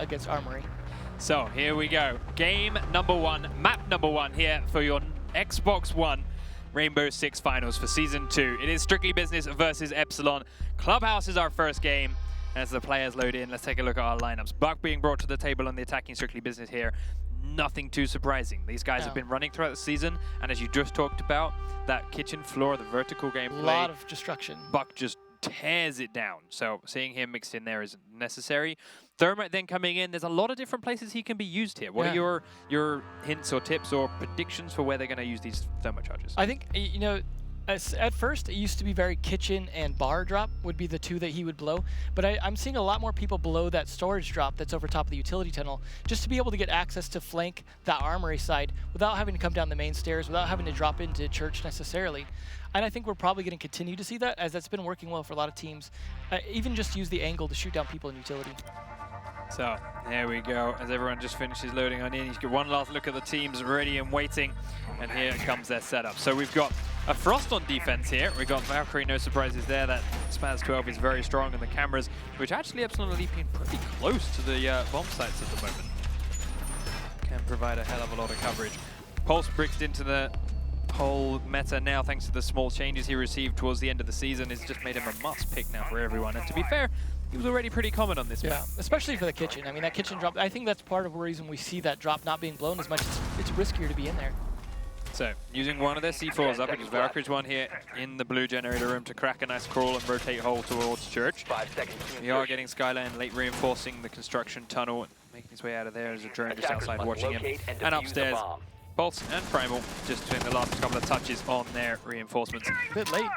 against Armory. So here we go. Game number 1, map number 1 here for your Xbox One Rainbow Six Finals for Season 2. It is Strictly Business versus Epsilon. Clubhouse is our first game. As the players load in, let's take a look at our lineups. Buck being brought to the table on the attacking Strictly Business here. Nothing too surprising. These guys have been running throughout the season, and as you just talked about, that kitchen floor, the vertical gameplay. A lot of destruction. Buck just tears it down. So seeing him mixed in there isn't necessary. Thermite then coming in, there's a lot of different places he can be used here. What are your hints or tips or predictions for where they're going to use these thermocharges? I think, you know, at first it used to be very kitchen and bar drop would be the two that he would blow, but I'm seeing a lot more people blow that storage drop that's over top of the utility tunnel just to be able to get access to flank that armory side without having to come down the main stairs, without having to drop into church necessarily. And I think we're probably going to continue to see that, as that's been working well for a lot of teams. Even just use the angle to shoot down people in utility. So there we go. As everyone just finishes loading on in, you get one last look at the teams ready and waiting. And here comes their setup. So we've got a Frost on defense here. We've got Valkyrie, no surprises there. That Spaz 12 is very strong, and the cameras, which actually Epsilon are leaping pretty close to the bomb sites at the moment, can provide a hell of a lot of coverage. Pulse bricked into the whole meta now, thanks to the small changes he received towards the end of the season. It's just made him a must pick now for everyone. And to be fair, he was already pretty common on this map. Especially for the kitchen. I mean, that kitchen drop, I think that's part of the reason we see that drop not being blown as much. It's riskier to be in there. So, using one of their C4s up, which is Valkyrie's one here in the blue generator room to crack a nice crawl and rotate hole towards church. 5 seconds. We are getting Skyline late reinforcing the construction tunnel, making his way out of there as a drone just outside watching him. And upstairs, Pulse and Primal just doing the last couple of touches on their reinforcements. A bit late.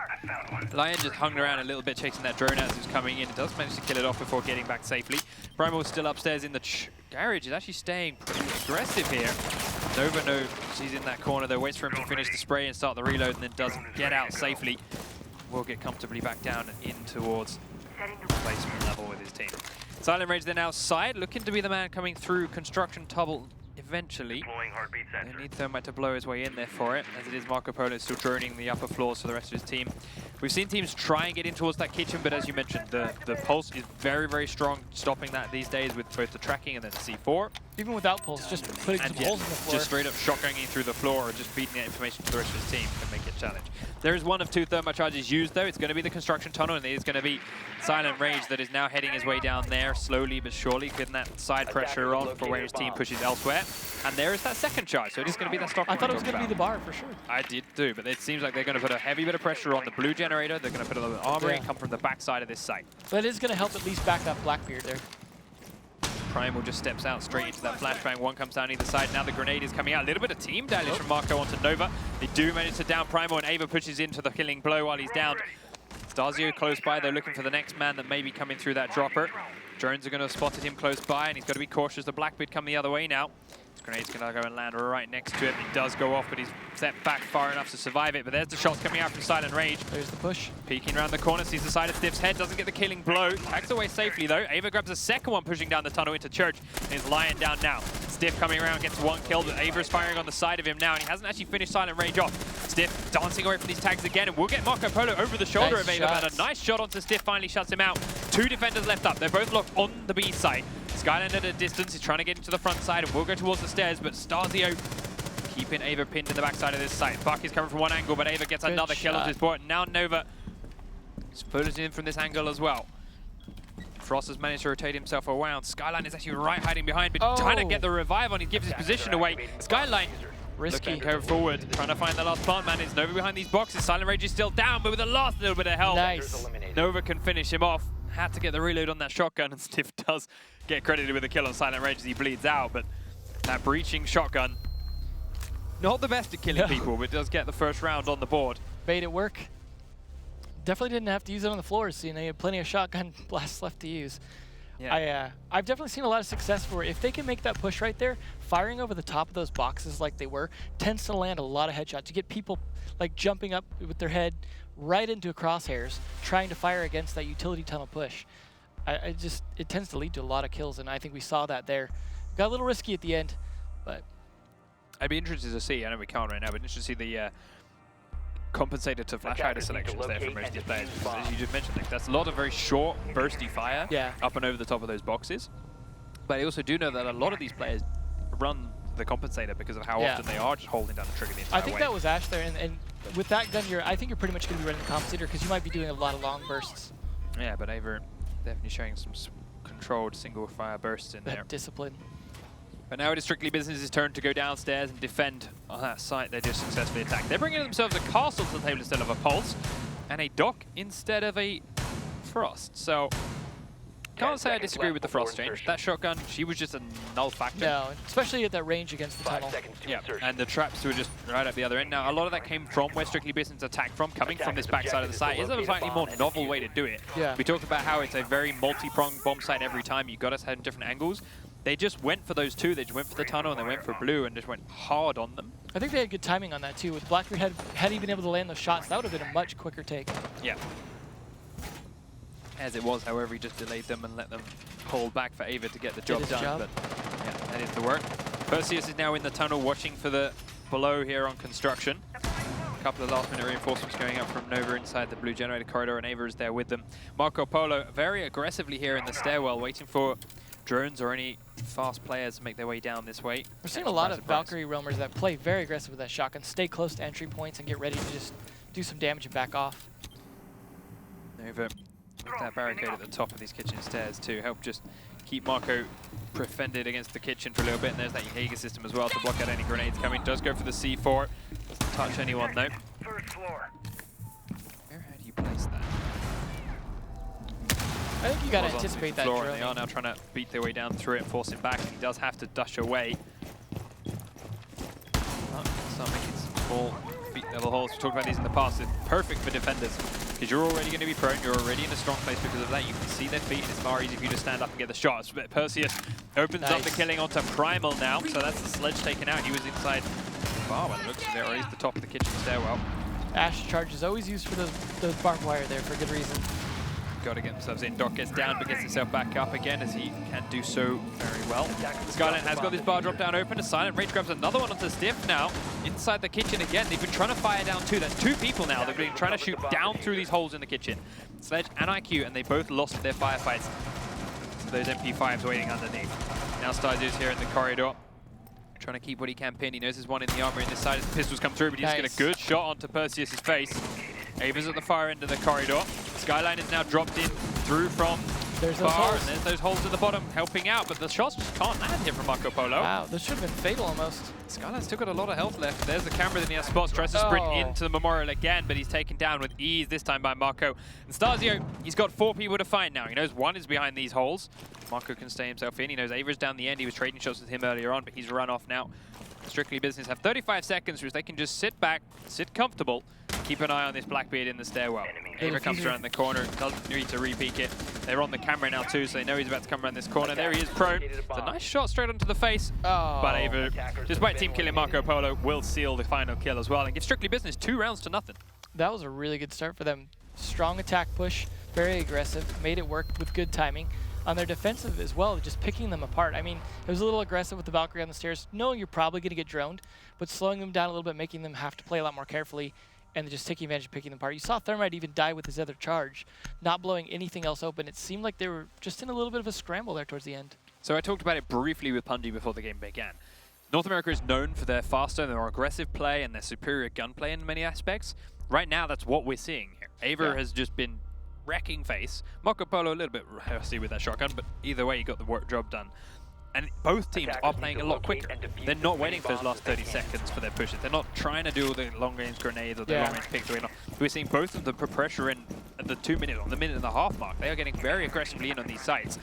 Lion just hung around a little bit chasing that drone as it was coming in. It does manage to kill it off before getting back safely. Primal is still upstairs in the garage. Is actually staying pretty aggressive here. Nova knows he's in that corner though, waits for him to finish the spray and start the reload, and then doesn't get out safely. Will get comfortably back down and in towards replacement level with his team. Silent Rage then outside, looking to be the man coming through construction tunnel eventually. They need Thermite to blow his way in there for it, as it is Marco Polo still droning the upper floors for the rest of his team. We've seen teams try and get in towards that kitchen, but as you mentioned, the Pulse is very, very strong, stopping that these days with both the tracking and then the C4. Even without Pulse, just putting some holes in the floor. Just straight up shotgunning through the floor or just feeding that information to the rest of his team can make it a challenge. There is one of 2 thermocharges used though. It's going to be the construction tunnel, and it is going to be Silent Rage that is now heading his way down there slowly but surely, getting that side pressure on for where his team pushes elsewhere. And there is that second charge, so it is going to be that stock. I thought it was going to be the bar for sure. I did too, but it seems like they're going to put a heavy bit of pressure on the blue generator. They're going to put a little bit of armory and come from the backside of this site. But it is going to help at least back up Blackbeard there. Primal just steps out straight into that flashbang. One comes down either side. Now the grenade is coming out. A little bit of team damage from Marco onto Nova. They do manage to down Primal, and Ava pushes into the killing blow while he's down. Starzio close by, though, looking for the next man that may be coming through that dropper. Drones are going to have spotted him close by, and he's got to be cautious. The Blackbeard come the other way now. This grenade's going to go and land right next to him. It does go off, but he's stepped back far enough to survive it. But there's the shots coming out from Silent Rage. There's the push. Peeking around the corner, sees the side of Stiff's head, doesn't get the killing blow. Tags away safely, though. Ava grabs a second one, pushing down the tunnel into Church, and is lying down now. Stiff coming around, gets one kill, but Ava is firing on the side of him now, and he hasn't actually finished Silent Rage off. Stiff dancing away from these tags again, and we'll get Marco Polo over the shoulder of Ava, and a nice shot onto Stiff finally shuts him out. 2 defenders left up. They're both locked on the B side. Skyland at a distance, he's trying to get into the front side, and will go towards the stairs, but Starzio keeping Ava pinned in the backside of this site. Buck is coming from one angle, but Ava gets another kill on this board. Now Nova is pulling in from this angle as well. Frost has managed to rotate himself around. Skyline is actually right hiding behind, but trying to get the revive on. He gives his position away. Skyline risky. Looking forward, trying to find the last plant man. It's Nova behind these boxes. Silent Rage is still down, but with the last little bit of help, Nova can finish him off. Had to get the reload on that shotgun, and Stiff does get credited with a kill on Silent Rage as he bleeds out, but that breaching shotgun, not the best at killing people, but does get the first round on the board. Made it work. Definitely didn't have to use it on the floors. You know, you had plenty of shotgun blasts left to use. Yeah. I've definitely seen a lot of success for it. If they can make that push right there, firing over the top of those boxes like they were, tends to land a lot of headshots. You get people like jumping up with their head right into crosshairs, trying to fire against that utility tunnel push. It tends to lead to a lot of kills, and I think we saw that there. Got a little risky at the end, but I'd be interested to see. I know we can't right now, but interested to see the compensated to flash hider selections there from most of these players. As you just mentioned, like, that's a lot of very short, bursty fire up and over the top of those boxes. But I also do know that a lot of these players run the compensator because of how often they are just holding down the trigger the entire way. I think that was Ash there, and with that gun, I think you're pretty much going to be running the compensator because you might be doing a lot of long bursts. Yeah, but Aver definitely showing some controlled single fire bursts in there. Discipline. But now it is Strictly Business's turn to go downstairs and defend on that site they just successfully attacked. They're bringing themselves a castle to the table instead of a pulse, and a dock instead of a frost. So can't say I disagree with the frost change. That shotgun, she was just a null factor. No, especially at that range against the tunnel. Yeah, and the traps were just right at the other end. Now, a lot of that came from where Strictly Business attacked from, coming from this backside of the site. Is a slightly more novel way to do it. Yeah. We talked about how it's a very multi-pronged bomb site every time. You got us at different angles. They just went for those two. They just went for the tunnel and they went for blue and just went hard on them. I think they had good timing on that too. With Blackbeard had he been able to land those shots, that would have been a much quicker take. Yeah. As it was, however, he just delayed them and let them hold back for Ava to get the job done. But yeah, that is the work. Perseus is now in the tunnel watching for the below here on construction. A couple of last-minute reinforcements going up from Nova inside the blue generator corridor, and Ava is there with them. Marco Polo very aggressively here in the stairwell, waiting for drones or any fast players to make their way down this way. We're seeing a lot of Valkyrie roamers that play very aggressive with that shotgun, stay close to entry points and get ready to just do some damage and back off. Nova with that barricade at the top of these kitchen stairs to help just keep Marco defended against the kitchen for a little bit. And there's that Jaeger system as well to block out any grenades coming. Does go for the C4. Doesn't touch anyone though. First floor. How do you place that? I think you got to anticipate that drone. They are now trying to beat their way down through it and force him back. And he does have to dash away. Start making some small feet level holes. We talked about these in the past. It's perfect for defenders because you're already going to be prone. You're already in a strong place because of that. You can see their feet and it's far easier for you to stand up and get the shots. But Perseus opens up the killing onto Primal now. So that's the sledge taken out. He was inside far by the looks of it, or at least the top of the kitchen stairwell. Ash charge is always used for those barbed wire there for good reason. Got to get themselves in. Doc gets down but gets himself back up again as he can do so very well. Skyline has got this bar drop down open. A silent rage grabs another one onto Stiff now. Inside the kitchen again. They've been trying to fire down two. That's two people now. They've been trying to shoot down through these holes in the kitchen. Sledge and IQ, and they both lost their firefights. So those MP5s waiting underneath. Now Stardew here in the corridor. Trying to keep what he can pin. He knows there's one in the armor in this side as the pistols come through, but he just get a good shot onto Perseus's face. Ava's at the far end of the corridor. Skyline is now dropped in through from far, and there's those holes at the bottom helping out, but the shots just can't land here from Marco Polo. Wow, this should have been fatal almost. Skyline's still got a lot of health left. There's the camera that he has spots, tries to sprint into the Memorial again, but he's taken down with ease this time by Marco. And Stasio, he's got 4 people to find now. He knows one is behind these holes. Marco can stay himself in. He knows Ava's down the end. He was trading shots with him earlier on, but he's run off now. Strictly Business have 35 seconds, which they can just sit back, sit comfortable, keep an eye on this Blackbeard in the stairwell. Ava comes around the corner, doesn't need to re-peek it. They're on the camera now too, so they know he's about to come around this corner. There he is, prone. It's a nice shot straight onto the face. But Ava, despite team killing Marco Polo, will seal the final kill as well and give Strictly Business 2 rounds to nothing. That was a really good start for them. Strong attack push, very aggressive, made it work with good timing. On their defensive as well, just picking them apart. I mean, it was a little aggressive with the Valkyrie on the stairs, knowing you're probably going to get droned, but slowing them down a little bit, making them have to play a lot more carefully, and just taking advantage of picking them apart. You saw Thermite even die with his other charge, not blowing anything else open. It seemed like they were just in a little bit of a scramble there towards the end. So I talked about it briefly with Punji before the game began. North America is known for their faster and their aggressive play and their superior gunplay in many aspects. Right now, that's what we're seeing here. Ava has just been wrecking face. Marco Polo a little bit rusty with that shotgun, but either way, he got the work job done. And both teams are playing a lot quicker. They're not waiting for those last 30 seconds for their pushes. They're not trying to do all the long-range grenades or the long-range picks. We're seeing both of them put pressure in at the 2 minute, on the minute and a half mark. They are getting very aggressively in on these sites.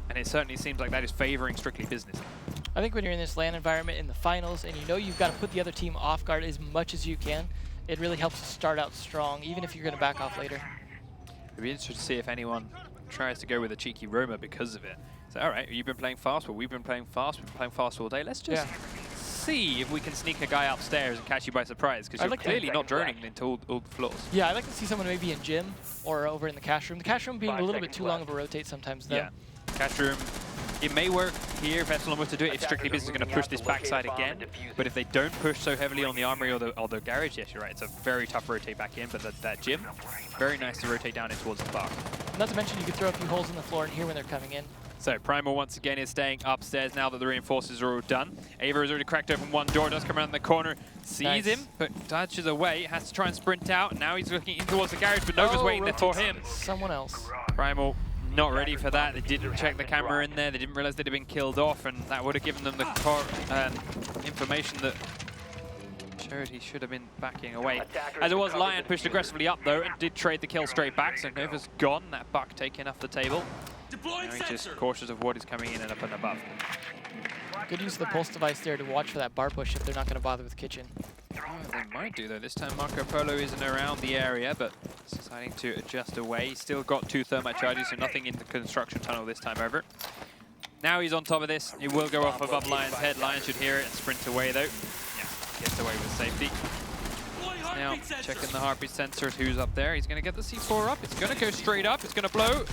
And it certainly seems like that is favoring Strictly Business. I think when you're in this LAN environment in the finals and you know you've got to put the other team off guard as much as you can, it really helps to start out strong, even if you're going to back off later. It'd be interesting to see if anyone tries to go with a cheeky roamer because of it. So, all right, you've been playing fast, well, we've been playing fast, we've been playing fast all day. Let's just see if we can sneak a guy upstairs and catch you by surprise, because you're clearly not droning into all the floors. Yeah, I'd like to see someone maybe in gym or over in the cash room. The cash room being a little bit too long of a rotate sometimes, though. Yeah, cash room. It may work here if Epsilon were to do it, if Strictly Business is going to push this backside again. But if they don't push so heavily on the armory or the garage, yes, you're right, it's a very tough rotate back in. But that gym, very nice to rotate down in towards the bar. Not to mention you could throw a few holes in the floor and hear when they're coming in. So Primal once again is staying upstairs now that the reinforcers are all done. Ava has already cracked open one door, does come around the corner, sees him, but dodges away, has to try and sprint out. Now he's looking in towards the garage, but Nova's waiting there for him. Someone else. Primal not ready for that. They didn't check the camera in there. They didn't realize they'd have been killed off, and that would have given them the information that showed he should have been backing away. As it was, Lion pushed aggressively up though and did trade the kill straight back, so Nova's gone. That buck taken off the table. Now he's just cautious of what is coming in and up and above. Good use of the pulse device there to watch for that bar push if they're not going to bother with kitchen. Oh, they might do though. This time Marco Polo isn't around the area, but deciding to adjust away. He's still got 2 thermite charges, so nothing in the construction tunnel this time over. Now he's on top of this. He will go off above Lion's head. Lion should hear it and sprint away though. Yeah, gets away with safety. Now checking the heartbeat sensor, who's up there. He's going to get the C4 up. It's going to go straight up. It's going to blow.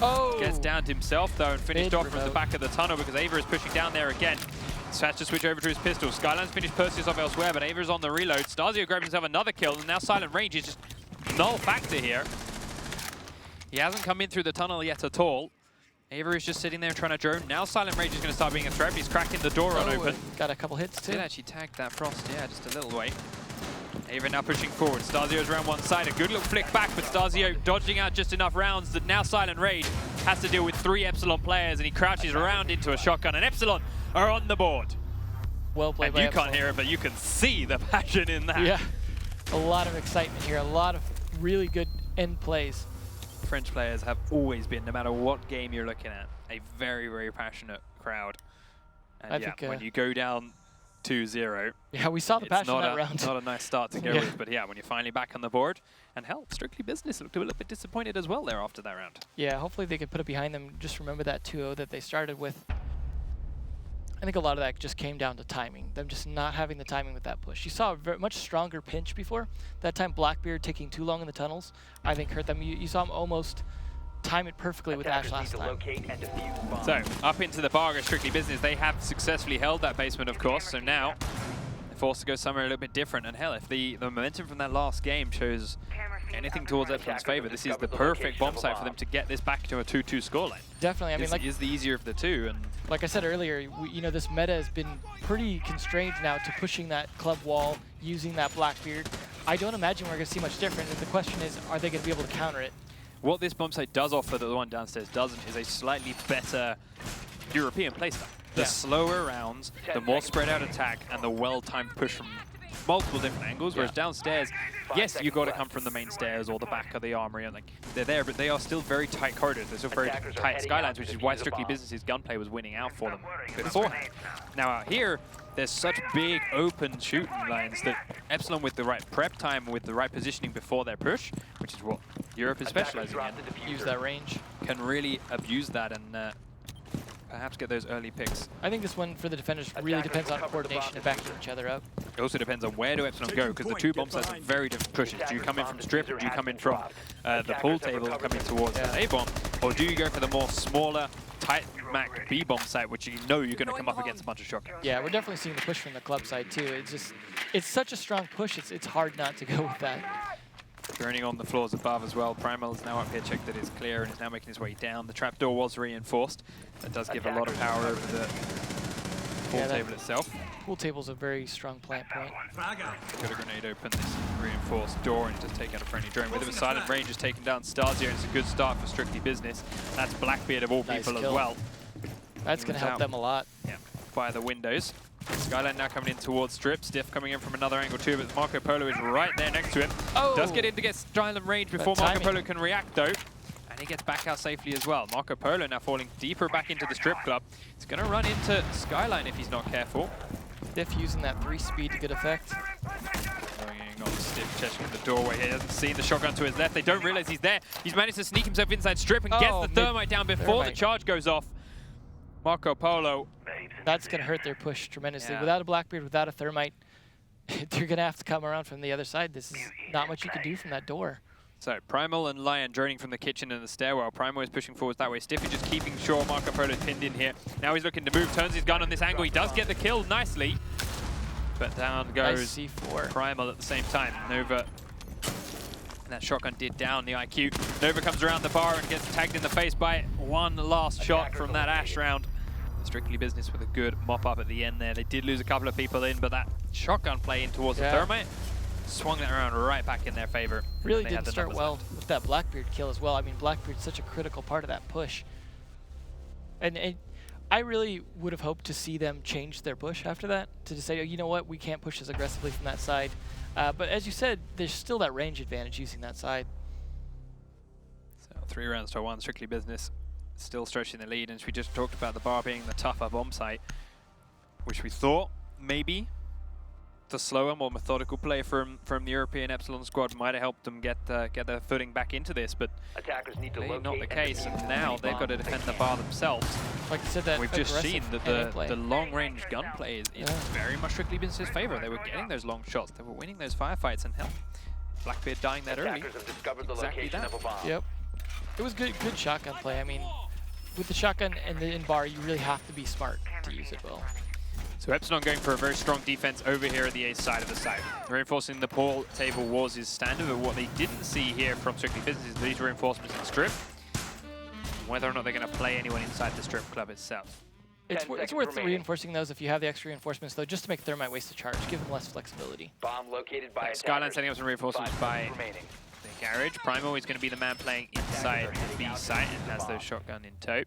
Oh! Gets downed himself though and finished off from the back of the tunnel because Ava is pushing down there again. So has to switch over to his pistol. Skyline's finished Perseus off elsewhere, but Ava is on the reload. Starzio grabs himself another kill, and now Silent Range is just null factor here. He hasn't come in through the tunnel yet at all. Ava is just sitting there trying to drone. Now Silent Rage is going to start being a threat. He's cracking the door on open. Got a couple hits too. Did actually tag that Frost, yeah, just a little way. Ava now pushing forward. Starzio's around one side. A good little flick back, but Starzio dodging out just enough rounds that now Silent Rage has to deal with 3 Epsilon players, and he crouches around into a shotgun, and Epsilon are on the board. Well played by you Epsilon. can't hear it, but you can see the passion in that. Yeah, a lot of excitement here. A lot of really good end plays. French players have always been, no matter what game you're looking at, a very, very passionate crowd. And I think, when you go down 2-0, yeah, we saw the passion in that round. Not a nice start to go with, but yeah, when you're finally back on the board, and hell, Strictly Business looked a little bit disappointed as well there after that round. Yeah, hopefully they can put it behind them. Just remember that 2-0 that they started with. I think a lot of that just came down to timing, them just not having the timing with that push. You saw a very much stronger pinch before. That time Blackbeard taking too long in the tunnels, I think hurt them. You saw him almost time it perfectly with Ash last time. So, up into the bar, Strictly Business. They have successfully held that basement, of course, so now they're forced to go somewhere a little bit different. And hell, if the momentum from that last game shows anything towards Epsilon's favor, this is the perfect bomb site for them to get this back to a 2-2 scoreline. Definitely. I mean, this is the easier of the two. And like I said earlier, you know, this meta has been pretty constrained now to pushing that club wall, using that Blackbeard. I don't imagine we're going to see much different. And the question is, are they going to be able to counter it? What this bomb site does offer that the one downstairs doesn't is a slightly better European playstyle. The slower rounds, the more spread out attack, and the well-timed push from multiple different angles, whereas downstairs, yes, you've got to come from the main stairs or the back of the armory, and like they're there, but they are still very tight corridors. They're still very tight skylines, which is why Strictly Business's gunplay was winning out for them beforehand. Now out here, there's such big open shooting lines that Epsilon, with the right prep time, with the right positioning before their push, which is what Europe is specializing in, use that range, can really abuse that and perhaps get those early picks. I think this one for the defenders really depends on coordination and backing each other up. It also depends on where do Epsilon go, because the 2 bomb sites are very different pushes. Do you come in from strip, or do you come in from the pool table coming towards the A bomb, or do you go for the more smaller, tight Mac B bomb site, which you know you're going to come up against a bunch of shotguns? Yeah, we're definitely seeing the push from the club side too. It's such a strong push. It's hard not to go with that. Burning on the floors above as well. Primal is now up here, checked that it's clear, and is now making his way down. The trapdoor was reinforced. That does give a lot of power over the pool table itself. Pool table's a very strong plant point. Got a grenade open this reinforced door and just take out a friendly drone. With him, Silent Range has taken down Starzio, and it's a good start for Strictly Business. That's Blackbeard of all people as well. That's going to help them a lot. Yeah, via the windows. Skyline now coming in towards Strip. Stiff coming in from another angle too, but Marco Polo is right there next to him. Does get in to get Silent Range before Marco Polo can react though. And he gets back out safely as well. Marco Polo now falling deeper back into the Strip Club. He's going to run into Skyline if he's not careful. Stiff using that 3 speed to good effect. Going on Stiff, checking the doorway. He hasn't seen the shotgun to his left. They don't realize he's there. He's managed to sneak himself inside Strip and gets the thermite down before the charge goes off. Marco Polo. That's going to hurt their push tremendously. Yeah. Without a Blackbeard, without a thermite, they're going to have to come around from the other side. This is not much you can do from that door. So Primal and Lion droning from the kitchen and the stairwell. Primal is pushing forwards that way. Stiff is just keeping sure Marco Polo is pinned in here. Now he's looking to move, turns his gun on this angle. He does get the kill nicely. But down goes nice C4. Primal at the same time. Nova And that shotgun did down the IQ. Nova comes around the bar and gets tagged in the face by one last shot from that Ash round. Strictly Business with a good mop up at the end there. They did lose a couple of people in, but that shotgun play in towards the Thermite swung that around right back in their favor. Really didn't start well with that Blackbeard kill as well. I mean, Blackbeard's such a critical part of that push. And I really would have hoped to see them change their push after that, to just say, oh, you know what, we can't push as aggressively from that side. But as you said, there's still that range advantage using that side. So 3 rounds to 1, Strictly Business still stretching the lead, and we just talked about the bar being the tougher bomb site, which we thought maybe the slower, more methodical play from the European Epsilon squad might have helped them get their footing back into this, but really not the case, and now they've got to defend the bar themselves. Like you said, that we've just seen that the long-range gunplay is very much Strictly Business's favor. They were getting those long shots, they were winning those firefights, and hell, Blackbeard dying that early. Exactly that. Yep. It was good shotgun play. I mean, with the shotgun and the in-bar, you really have to be smart to use it well. So Epsilon going for a very strong defense over here at the A side of the site. Reinforcing the pool table walls is standard, but what they didn't see here from Strictly Business is these reinforcements in Strip. Whether or not they're going to play anyone inside the Strip club itself. It's worth reinforcing those if you have the extra reinforcements, though, just to make Thermite waste a charge, give them less flexibility. Bomb located by Skyline setting up some reinforcements by the garage. Primo is going to be the man playing inside the B site and has those shotgun in tow.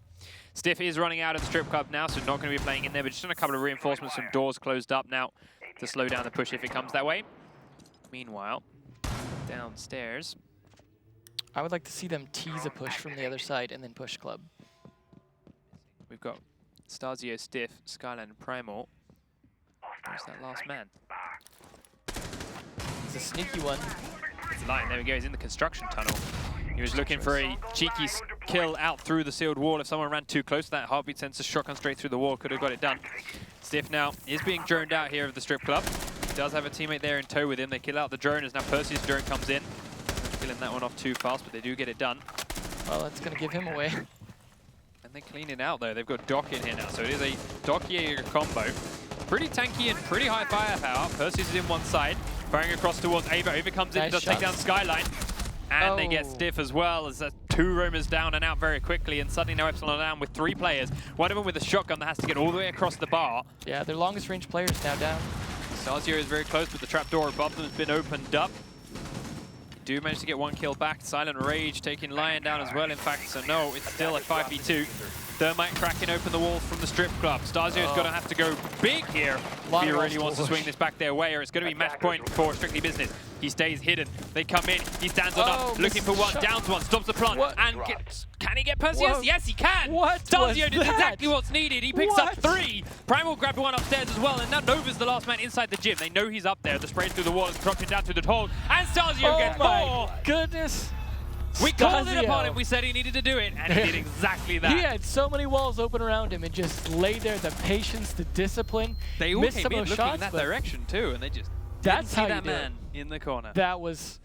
Stiff is running out of the Strip club now, so not going to be playing in there, but just on a couple of reinforcements, some doors closed up now to slow down the push if it comes that way. Meanwhile, downstairs, I would like to see them tease a push from the other side and then push club. We've got Stasio, Stiff, Skyline, and Primal. Where's that last man? It's a sneaky one. It's Lion, there we go, he's in the construction tunnel. He was looking for a cheeky kill out through the sealed wall. If someone ran too close to that heartbeat sensor, shotgun straight through the wall, could have got it done. Stiff now is being droned out here of the Strip club. He does have a teammate there in tow with him. They kill out the drone as now Percy's drone comes in. Not killing that one off too fast, but they do get it done. Well, that's going to give him away. And they clean it out though. They've got Doc in here now, so it is a Doc Jaeger combo. Pretty tanky and pretty high firepower. Percy's is in one side, firing across towards Ava. Ava comes in, does take down Skyline. And they get Stiff as well, as 2 roamers down and out very quickly, and suddenly now Epsilon down with 3 players. One of them with a shotgun that has to get all the way across the bar. Yeah, their longest range players now down. Sazio is very close, but the trapdoor above them has been opened up. They do manage to get 1 kill back. Silent Rage taking Lion down as well, in fact, so no, it's still a 5v2. Thermite cracking open the wall from the Strip club. Stasio's going to have to go big here if he really wants to swing this back their way, or it's going to be match point for Strictly Business. He stays hidden. They come in. He stands on up, looking for one, downs one, stops the plant, and can he get Perseus? Yes, he can. Stasio did exactly what's needed. He picks up 3. Primal grabbed one upstairs as well, and now Nova's the last man inside the gym. They know he's up there. The spray through the wall has dropped him down through the hole, and Stasio gets 4. Oh my goodness. We called it upon him. We said he needed to do it, and he did exactly that. He had so many walls open around him and just laid there. The patience, the discipline. They all came in looking in that direction too, and they just didn't see that man in the corner. That was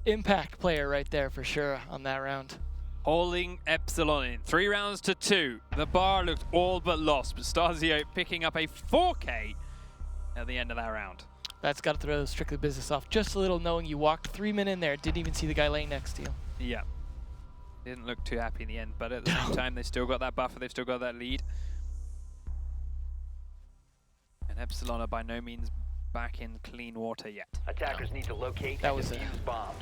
impact player right there for sure on that round. Holding Epsilon in 3 rounds to 2. The bar looked all but lost, but Stasio picking up a 4K at the end of that round. That's got to throw Strictly Business off just a little, knowing you walked 3 men in there, didn't even see the guy laying next to you. Yeah. Didn't look too happy in the end, but at the same time, they still got that buffer, they've still got that lead. And Epsilon are by no means back in clean water yet. Attackers need to locate that was bomb.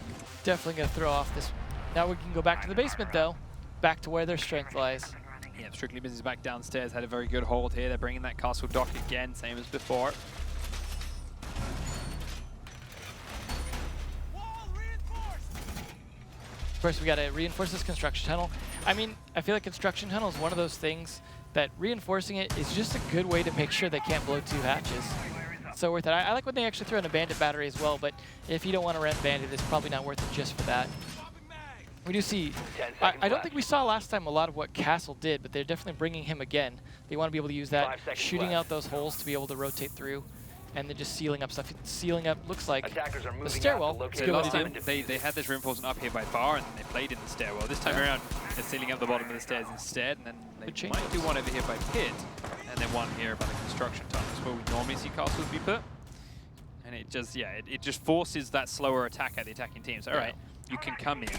Definitely going to throw off this. Now we can go back to the basement, though. Back to where their strength lies. Yeah, Strictly Business back downstairs, had a very good hold here. They're bringing that castle dock again, same as before. First, we got to reinforce this construction tunnel. I mean, I feel like construction tunnel is one of those things that reinforcing it is just a good way to make sure they can't blow 2 hatches. So worth it. I like when they actually throw in a bandit battery as well, but if you don't want to rent bandit, it's probably not worth it just for that. We do see, I don't think we saw last time a lot of what Castle did, but they're definitely bringing him again. They want to be able to use that, shooting out those holes to be able to rotate through. And then just sealing up stuff. Sealing up looks like the stairwell. Last time they had this reinforcement up here by bar, and then they played in the stairwell. This time around, they're sealing up the bottom of the stairs instead, and then they might do one over here by pit, and then one here by the construction tunnels, where we normally see castles be put. And it just, yeah, it just forces that slower attack at the attacking teams. All right, you can come in,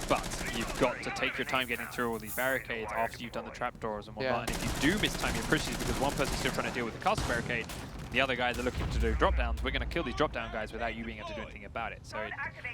but you've got to take your time getting through all these barricades after you've done the trapdoors and whatnot. And if you do miss time your pushes because one person's still trying to deal with the castle barricade, the other guys are looking to do drop downs, we're going to kill these drop down guys without you being able to do anything about it. So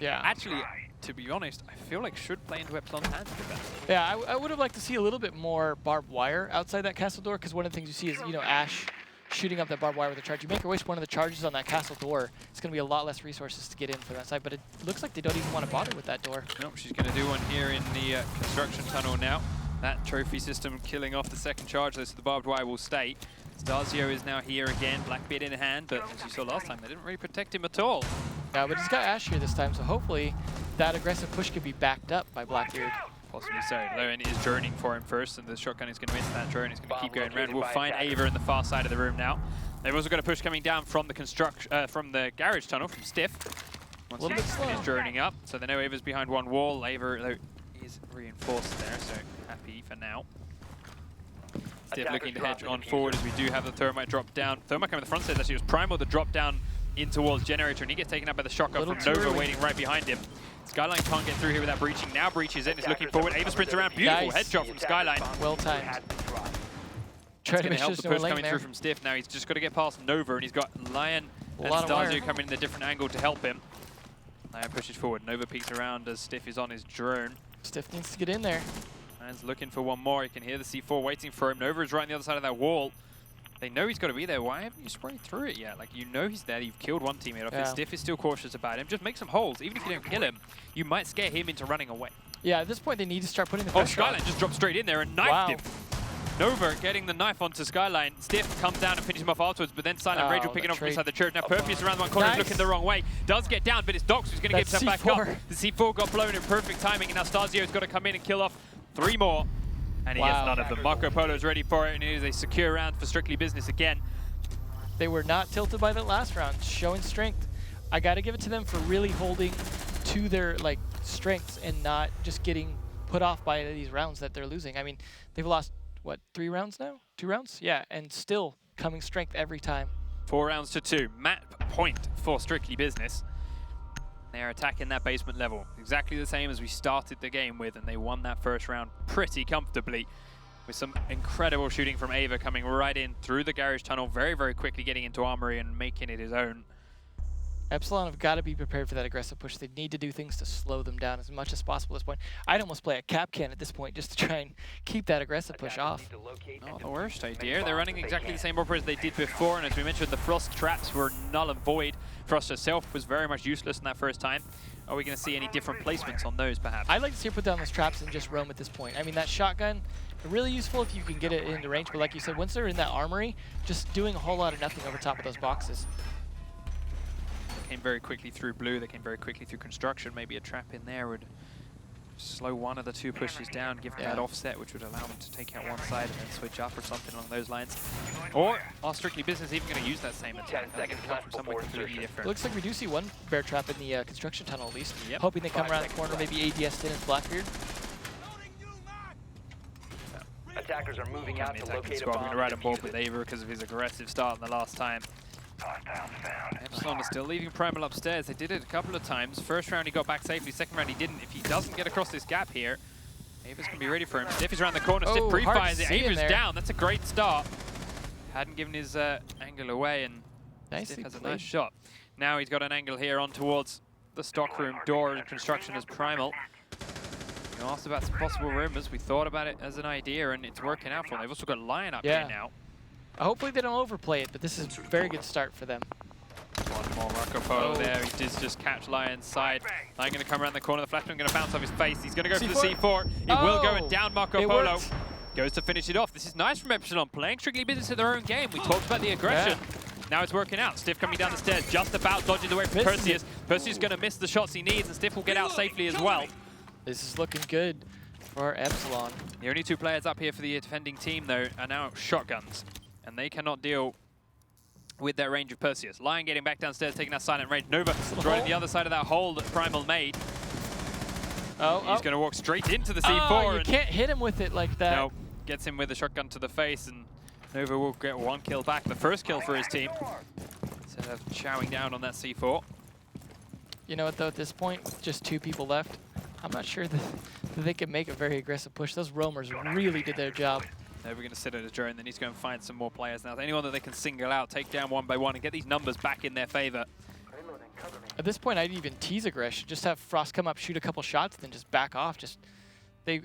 actually, to be honest, I feel like should play into Epsilon's hands a bit. Yeah, I would have liked to see a little bit more barbed wire outside that castle door, because one of the things you see is, you know, Ash shooting up that barbed wire with a charge. You make her waste one of the charges on that castle door, it's going to be a lot less resources to get in for that side, but it looks like they don't even want to bother with that door. Nope, she's going to do one here in the construction tunnel now. That trophy system killing off the second charge, so the barbed wire will stay. Stasio is now here again, Blackbeard in hand, but as you saw last time, they didn't really protect him at all. Yeah, but he's got Ash here this time, so hopefully that aggressive push can be backed up by Blackbeard. Possibly so. Lowen is droning for him first, and the shotgun is going to miss that drone. He's going to keep going around. We'll find Ava in the far side of the room now. They've also got a push coming down from the from the garage tunnel from Stiff. Once he is droning up, so they know Ava's behind one wall. Ava though is reinforced there, so happy for now. Stiff looking to hedge on forward as we do have the Thermite drop down. Thermite coming to the front side, actually was Primal the drop down in towards Generator, and he gets taken out by the shotgun from Nova waiting right behind him. Skyline can't get through here without breaching. Now breaches in, is looking forward. Ava sprints around. Beautiful headshot from Skyline. Well timed. Trying to help the push coming through from Stiff. Now he's just got to get past Nova, and he's got Lion and Stasio coming in a different angle to help him. Lion pushes forward. Nova peeks around as Stiff is on his drone. Stiff needs to get in there. Lion's looking for one more. You can hear the C4 waiting for him. Nova is right on the other side of that wall. They know he's got to be there. Why haven't you sprayed through it yet? Like, you know he's there. You've killed one teammate off it. Stiff is still cautious about him. Just make some holes. Even if you don't kill him, you might scare him into running away. Yeah, at this point, they need to start putting the pressure Skyline just dropped straight in there and knifed him. Nova getting the knife onto Skyline. Stiff comes down and finishes him off afterwards, but then Silent Rage will pick it up from inside the church. Now Perfius around one corner, looking the wrong way. Does get down, but it's Dox who's going to get himself back up. The C4 got blown in perfect timing, and now Stasio's got to come in and kill off 3 more. And he gets none of them. Marco Polo's ready for it, and it is a secure round for Strictly Business again. They were not tilted by that last round, showing strength. I got to give it to them for really holding to their strengths and not just getting put off by these rounds that they're losing. I mean, they've lost, what, 3 rounds now? 2 rounds? Yeah, and still coming strength every time. 4 rounds to 2. Map point for Strictly Business. They are attacking that basement level, exactly the same as we started the game with, and they won that first round pretty comfortably, with some incredible shooting from Ava coming right in through the garage tunnel, very, very quickly getting into Armory and making it his own. Epsilon have got to be prepared for that aggressive push. They need to do things to slow them down as much as possible at this point. I'd almost play a cap can at this point just to try and keep that aggressive push off. Not the worst idea. They're running exactly the same operation as they did before, and as we mentioned, the Frost traps were null and void. Frost herself was very much useless in that first time. Are we going to see any different placements on those, perhaps? I'd like to see her put down those traps and just roam at this point. I mean, that shotgun, really useful if you can get it into range, but like you said, once they're in that armory, just doing a whole lot of nothing over top of those boxes. They came very quickly through blue, they came very quickly through construction. Maybe a trap in there would slow one of the 2 pushes down, give that offset, which would allow them to take out one side and then switch up or something along those lines. Or are Strictly Business even going to use that same attack? That's going to come from somewhere completely different. It looks like we do see one bear trap in the construction tunnel at least. Hoping they come around the corner, maybe ADS in as Blackbeard. Attackers are moving out to locate a bomb. We're going to ride on board with Ava because of his aggressive start in the last time. Epsilon is still leaving Primal upstairs. They did it a couple of times. First round he got back safely, second round he didn't. If he doesn't get across this gap here, Ava's going to be ready for him. Stiff is around the corner, Stiff pre-fires it. Ava's down, that's a great start. Hadn't given his angle away, and Stiff has a nice shot. Now he's got an angle here on towards the stockroom door and construction as Primal. You asked about some possible rumors. We thought about it as an idea, and it's working out for them. They've also got Lion up here now. Hopefully they don't overplay it, but this is a very good start for them. One more Marco Polo there. He does just catch Lion's side. Lion going to come around the corner. The flashbang going to bounce off his face. He's going to go for the C4. It will go and down Marco Polo. Goes to finish it off. This is nice from Epsilon, playing Strictly Business at their own game. We talked about the aggression. Now it's working out. Stiff coming down the stairs, just about dodging the way from Perseus. Perseus going to miss the shots he needs, and Stiff will get out safely as well. This is looking good for Epsilon. The only 2 players up here for the defending team, though, are now shotguns, and they cannot deal with that range of Perseus. Lion getting back downstairs, taking that silent range. Nova throwing the other side of that hole that Primal made. He's going to walk straight into the C4. You can't hit him with it like that. No, gets him with a shotgun to the face, and Nova will get 1 kill back. The first kill for his team, instead of chowing down on that C4. You know what, though, at this point, with just 2 people left, I'm not sure that they can make a very aggressive push. Those roamers really did their job. We're going to sit at a drone, then he's going to find some more players now. Anyone that they can single out, take down one by one, and get these numbers back in their favor. At this point, I'd even tease aggression. Just have Frost come up, shoot a couple shots, then just back off.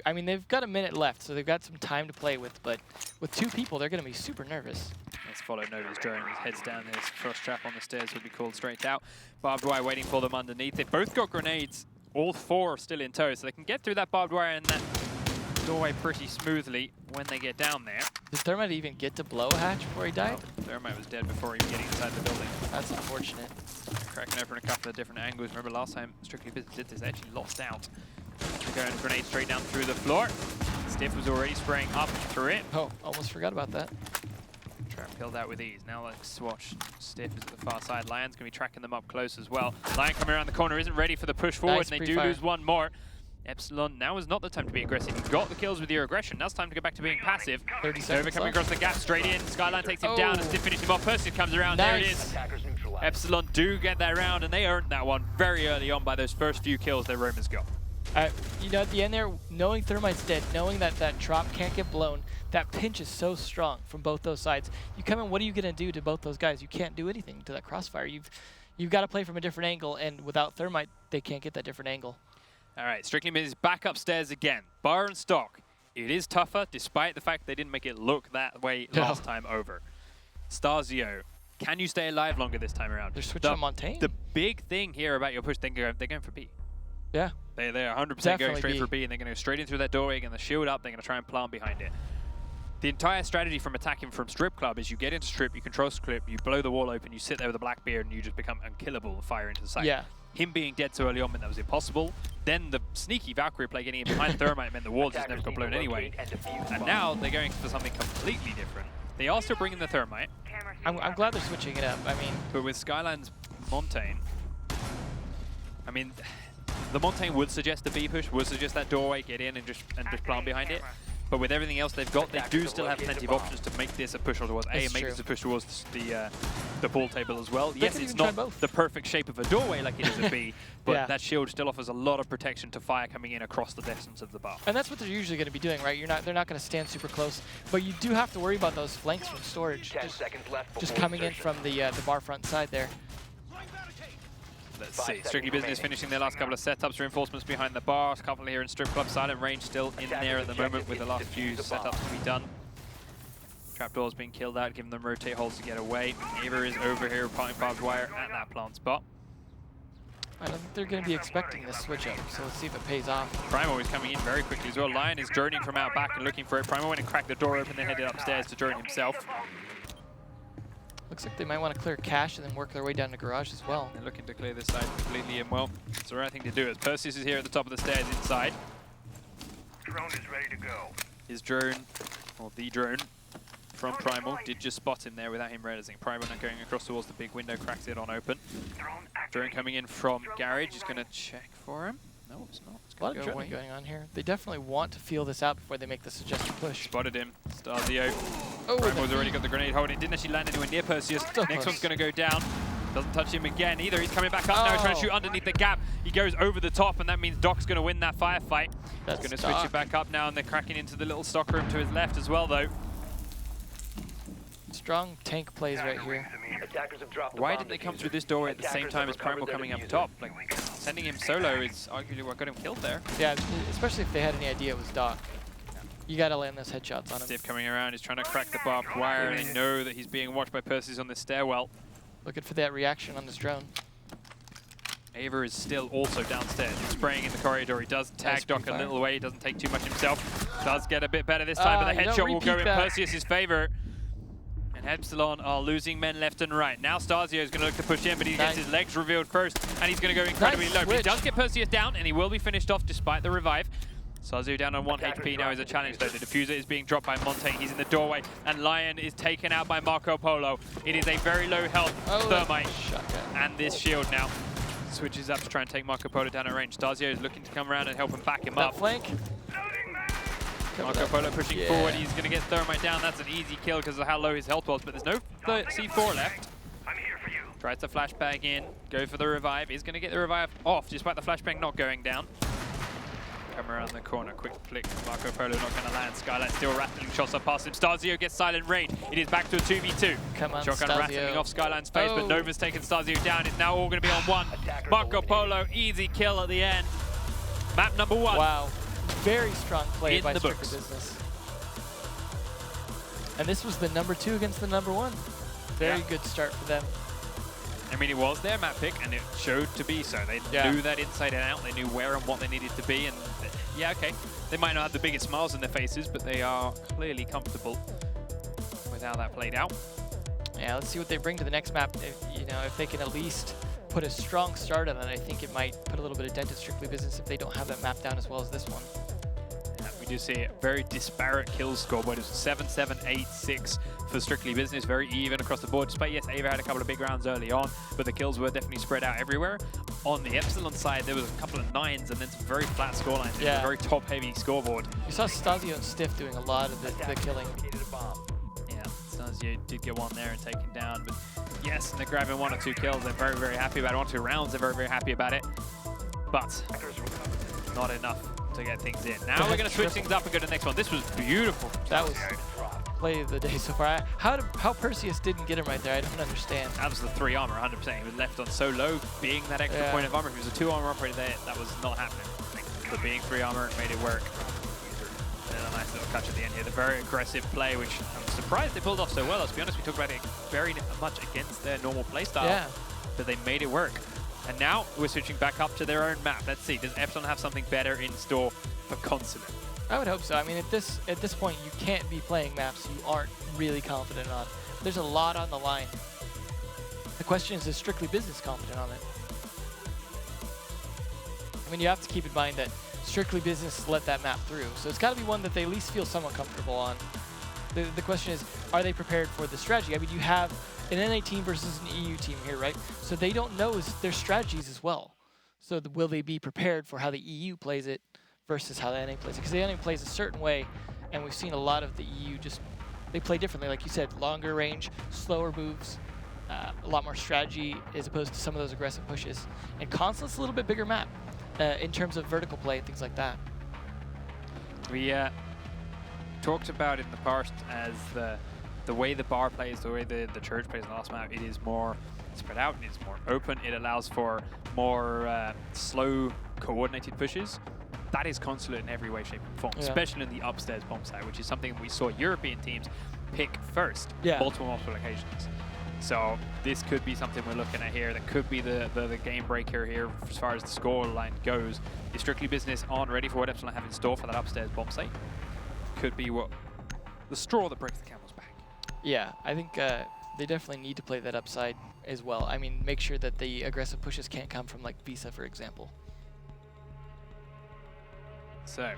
I mean, they've got a minute left, so they've got some time to play with. But with 2 people, they're going to be super nervous. Let's follow Nova's drone. His head's down. His frost trap on the stairs will be called straight out. Barbed wire waiting for them underneath. They've both got grenades. All 4 are still in tow, so they can get through that barbed wire and that doorway pretty smoothly when they get down there. Did Thermite even get to blow a hatch before he died? Oh, Thermite was dead before even getting inside the building. That's unfortunate. Cracking open a couple of different angles. Remember last time Strictly Business did this, they actually lost out. They're going grenade straight down through the floor. Stiff was already spraying up through it. Oh, almost forgot about that. Trap killed that with ease. Now let's watch Stiff is at the far side. Lion's going to be tracking them up close as well. Lion coming around the corner isn't ready for the push forward, Nice and they do lose one more. Epsilon, now is not the time to be aggressive. You got the kills with your aggression. Now it's time to go back to being passive. 30 Nova seconds coming left. across the gap straight in. Skyline takes him down and Stiff finishes him off. Perseus comes around. There it is. Epsilon do get that round, and they earned that one very early on by those first few kills their roamers got. You know, at the end there, knowing Thermite's dead, knowing that that drop can't get blown, that pinch is so strong from both those sides. You come in, what are you going to do to both those guys? You can't do anything to that crossfire. You've got to play from a different angle, and without Thermite, they can't get that different angle. All right, Strictly is back upstairs again. Bar and stock. It is tougher, despite the fact they didn't make it look that way last time over. Starzio, can you stay alive longer this time around? They're switching to Montaigne. The big thing here about your push, they're going for B. Yeah. They're 100% going straight for B, and they're going to go straight in through that doorway, getting the shield up, they're going to try and plant behind it. The entire strategy from attacking from Strip Club is you get into Strip, you control Strip, you blow the wall open, you sit there with a black beard, and you just become unkillable and fire into the site. Yeah. Him being dead so early on meant that was impossible. Then the sneaky Valkyrie play getting in behind Thermite meant the walls just never got blown anyway. And now they're going for something completely different. They are still bringing the Thermite. I'm glad they're switching it up. I mean, but with Skyline's Montaigne, I mean, the Montaigne would suggest the B push, would suggest that doorway, get in and just plant behind it. But with everything else they've got, they do still have plenty of options to make this a push towards A and make this a push towards the pool table as well. Yes, it's not the perfect shape of a doorway like it is a B, but that shield still offers a lot of protection to fire coming in across the distance of the bar. And that's what they're usually going to be doing, right? They're not going to stand super close, but you do have to worry about those flanks from storage. Just coming in from the bar front side there. Let's see. Strictly Business finishing their last couple of setups. Reinforcements behind the bar. A couple here in Strip Club. Silent Range still in there at the moment with the last few setups to be done. Trapdoors being killed out, giving them rotate holes to get away. Ava is over here, parting barbed wire at that plant spot. I don't think they're going to be expecting this switch up, so let's see if it pays off. Primal is coming in very quickly as well. Lion is droning from out back and looking for it. Primal went and cracked the door open, then headed upstairs to drone himself. Looks like they might want to clear cache and then work their way down to garage as well. They're looking to clear this side completely, and well, it's the right thing to do. As Perseus is here at the top of the stairs inside. Drone is ready to go. His drone, or the drone, from Primal did just spot him there without him realizing. Primal now going across towards the big window, cracks it on open. Drone coming in from Garage, is going to check for him. No, it's not. It's a lot of droning going on here. They definitely want to feel this out before they make the suggested push. Spotted him. Starzio. Oh, Primal's already got the grenade holding. Didn't actually land anywhere near Perseus. Next one's going to go down. Doesn't touch him again either. He's coming back up now, trying to shoot underneath the gap. He goes over the top, and that means Doc's going to win that firefight. He's going to switch it back up now, and they're cracking into the little stock room to his left as well, though. Strong tank plays right here. Why didn't they come through this doorway at the same time as Primal coming up top? Like, sending him solo is arguably what got him killed there. Yeah, especially if they had any idea it was Doc. You gotta land those headshots on him. Stiff coming around, he's trying to crack the barbed wire, and they know that he's being watched by Perseus on this stairwell. Looking for that reaction on this drone. Ava is still also downstairs, spraying in the corridor. He does tag Doc a little away, he doesn't take too much himself. Does get a bit better this time, but the headshot will go in Perseus' favor. And Epsilon are losing men left and right. Now Starzio is going to look to push in, but he gets his legs revealed first, and he's going to go incredibly low. But he does get Perseus down, and he will be finished off despite the revive. Starzio down on 1 HP now is a challenge, though. The diffuser is being dropped by Montaigne. He's in the doorway, and Lion is taken out by Marco Polo. It is a very low health Thermite, and this shield now switches up to try and take Marco Polo down at range. Starzio is looking to come around and help him back him up. Flank. Marco Polo pushing forward. He's going to get Thermite down. That's an easy kill because of how low his health was, but there's no C4 left. Tries to flashbang in, go for the revive. He's going to get the revive off, despite the flashbang not going down. Come around the corner, quick flick. Marco Polo not going to land. Skylight still rattling shots up past him. Starzio gets silent range. It is back to a 2v2. Come on, Shotgun rattling off Skyline's face, but Nova's taken Starzio down. It's now all going to be on one. Marco Polo, easy kill at the end. Map number 1. Wow, very strong play by Strictly books. Business. And this was the number 2 against the number 1. Very good start for them. I mean, it was their map pick, and it showed to be so. They knew that inside and out. They knew where and what they needed to be. And yeah, okay, they might not have the biggest smiles on their faces, but they are clearly comfortable with how that played out. Yeah, let's see what they bring to the next map. If they can at least put a strong start on it, I think it might put a little bit of dent in Strictly Business if they don't have that map down as well as this one. We do see a very disparate kills scoreboard. It was 7, 7, 8, 6 for Strictly Business. Very even across the board. Despite, yes, Ava had a couple of big rounds early on, but the kills were definitely spread out everywhere. On the Epsilon side, there was a couple of 9s and then some very flat scorelines. It was a very top-heavy scoreboard. You saw Starzio and Stiff doing a lot of the killing. Yeah, Starzio did get one there and taken down, but yes, and they're grabbing 1 or 2 kills. They're very, very happy about it. 1 or 2 rounds, they're very, very happy about it. But not enough to get things in. Now we're going to switch things up and go to the next one. This was beautiful. That was play of the day so far. How Perseus didn't get him right there, I don't understand. That was the 3 armor, 100%. He was left on so low, being that extra point of armor. If he was a 2 armor operator there, that was not happening. But being 3 armor made it work. And a nice little catch at the end here. The very aggressive play, which I'm surprised they pulled off so well. Let's be honest, we talked about it very much against their normal playstyle, but they made it work. And now we're switching back up to their own map. Let's see, does Epsilon have something better in store for Consulate? I would hope so. I mean, at this point, you can't be playing maps you aren't really confident on. There's a lot on the line. The question is Strictly Business confident on it? I mean, you have to keep in mind that Strictly Business let that map through, so it's got to be one that they at least feel somewhat comfortable on. The question is, are they prepared for the strategy? I mean, you have an NA team versus an EU team here, right? So they don't know their strategies as well. So will they be prepared for how the EU plays it versus how the NA plays it? Because the NA plays a certain way, and we've seen a lot of the EU they play differently. Like you said, longer range, slower moves, a lot more strategy as opposed to some of those aggressive pushes. And Consulate's a little bit bigger map in terms of vertical play and things like that. We talked about in the past as the way the bar plays, the way the church plays in the last map, it is more spread out, it's more open, it allows for more slow, coordinated pushes. That is Consulate in every way, shape, and form, especially in the upstairs bomb site, which is something we saw European teams pick first, multiple occasions. So this could be something we're looking at here. That could be the game breaker here as far as the score line goes. Is Strictly Business on ready for what Epsilon have in store for that upstairs bomb site? Could be what the straw that breaks the camel's back. Yeah, I think they definitely need to play that upside as well. I mean, make sure that the aggressive pushes can't come from like Visa, for example. So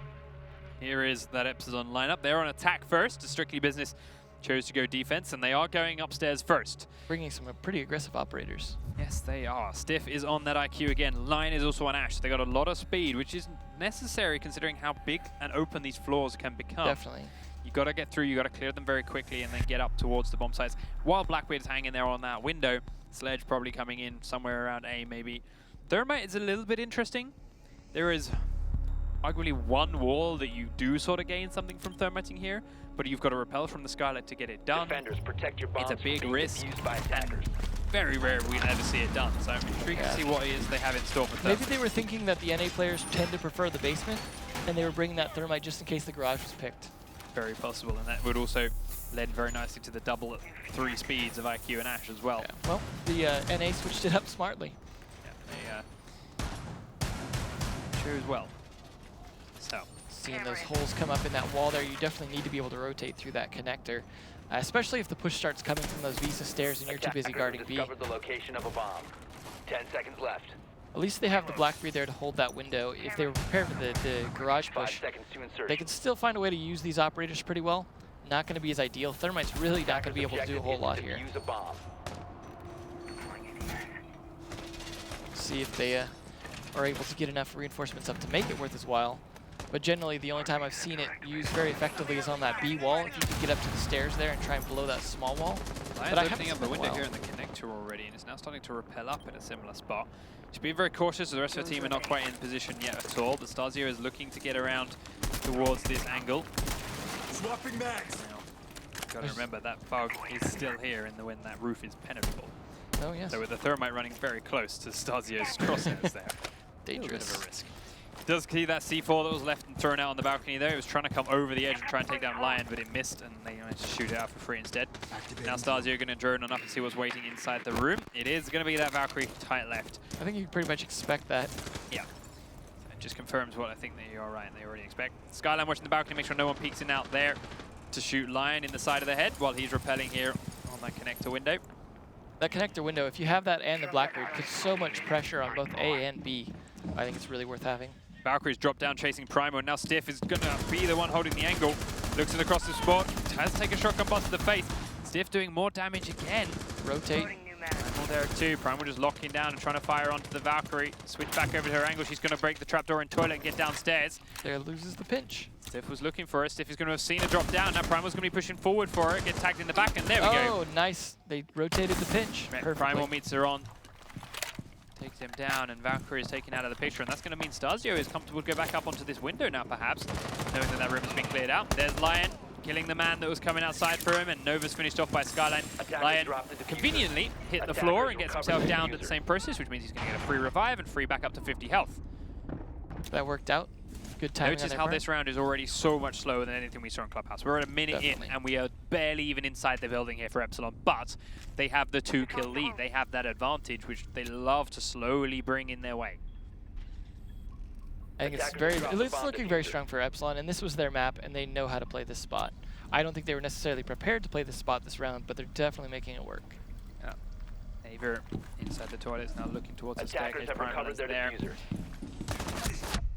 here is that Epsilon lineup. They're on attack first. Strictly Business chose to go defense, and they are going upstairs first. Bringing some pretty aggressive operators. Yes, they are. Stiff is on that IQ again. Lion is also on Ash. They got a lot of speed, which is necessary considering how big and open these floors can become. Definitely. You got to get through, you got to clear them very quickly and then get up towards the bomb sites. While Blackbeard's hanging there on that window, Sledge probably coming in somewhere around A maybe. Thermite is a little bit interesting. There is arguably one wall that you do sort of gain something from thermiting here, but you've got to repel from the Skylight to get it done. Defenders, protect your bombs. It's a big risk. By attackers. Very rare we ever see it done, so I'm intrigued to see what it is they have in store for Thermite. Maybe they were thinking that the NA players tend to prefer the basement, and they were bringing that Thermite just in case the garage was picked. Very possible, and that would also lend very nicely to the double 3 speeds of IQ and Ash as well. Yeah. Well, the NA switched it up smartly. Yeah, they chose well. So, seeing those holes come up in that wall there, you definitely need to be able to rotate through that connector, especially if the push starts coming from those Visa stairs and you're too busy guarding B. Discovered the location of a bomb. 10 seconds left. At least they have the Blackbeard there to hold that window. If they were prepared for the garage push, 5 seconds to insertion. they can still find a way to use these operators pretty well. Not going to be as ideal. Thermite's really not going to be able to do a whole lot here. Use a bomb. See if they are able to get enough reinforcements up to make it worth his while. But generally, the only time I've seen it used very effectively is on that B wall. If you can get up to the stairs there and try and blow that small wall, Lion's opening up the window here in the connector already, and is now starting to rappel up at a similar spot. Should be very cautious, the rest of the team are not quite in position yet at all, but Stasio is looking to get around towards this angle. Swapping mags. Gotta remember that fog is still here in the when that roof is penetrable. Oh yes. So with the thermite running very close to Stasio's crosshairs there. Dangerous. A bit of a risk. Does see that C4 that was left and thrown out on the balcony there. It was trying to come over the edge and try and take down Lion, but it missed, and they managed to shoot it out for free instead. Now Stasio going to drone on up and see what's waiting inside the room. It is going to be that Valkyrie tight left. I think you pretty much expect that. Yeah. It just confirms what I think that you are right and they already expect. Skyline watching the balcony, make sure no one peeks in out there to shoot Lion in the side of the head while he's rappelling here on that connector window. That connector window, if you have that and the Blackbeard, puts so much pressure on both A and B. I think it's really worth having. Valkyrie's dropped down chasing Primo, and now Stiff is going to be the one holding the angle. Looks in across the spot, has to take a shotgun blast to the face. Stiff doing more damage again. Rotate. Primal there too. Primal just locking down and trying to fire onto the Valkyrie. Switch back over to her angle. She's going to break the trapdoor in toilet and get downstairs. There loses the pinch. Stiff was looking for her. Stiff is going to have seen her drop down. Now Primal's going to be pushing forward for her. Get tagged in the back, and there we go. Oh, nice. They rotated the pinch. Primal meets her on. Takes him down, and Valkyrie is taken out of the picture, and that's going to mean Stasio is comfortable to go back up onto this window now, perhaps, knowing that that room has been cleared out. There's Lion killing the man that was coming outside for him, and Nova's finished off by Skyline. Lion conveniently hit the floor and gets himself downed at the same process, which means he's going to get a free revive and free back up to 50 health. That worked out. Good timing. Notice how this round is already so much slower than anything we saw in Clubhouse. We're at a minute in, and we are barely even inside the building here for Epsilon, but they have the 2-kill lead. They have that advantage, which they love to slowly bring in their way. I think it's looking very strong for Epsilon, and this was their map, and they know how to play this spot. I don't think they were necessarily prepared to play this spot this round, but they're definitely making it work. Yeah. Aver inside the toilet is now looking towards the staircase. Primal is there.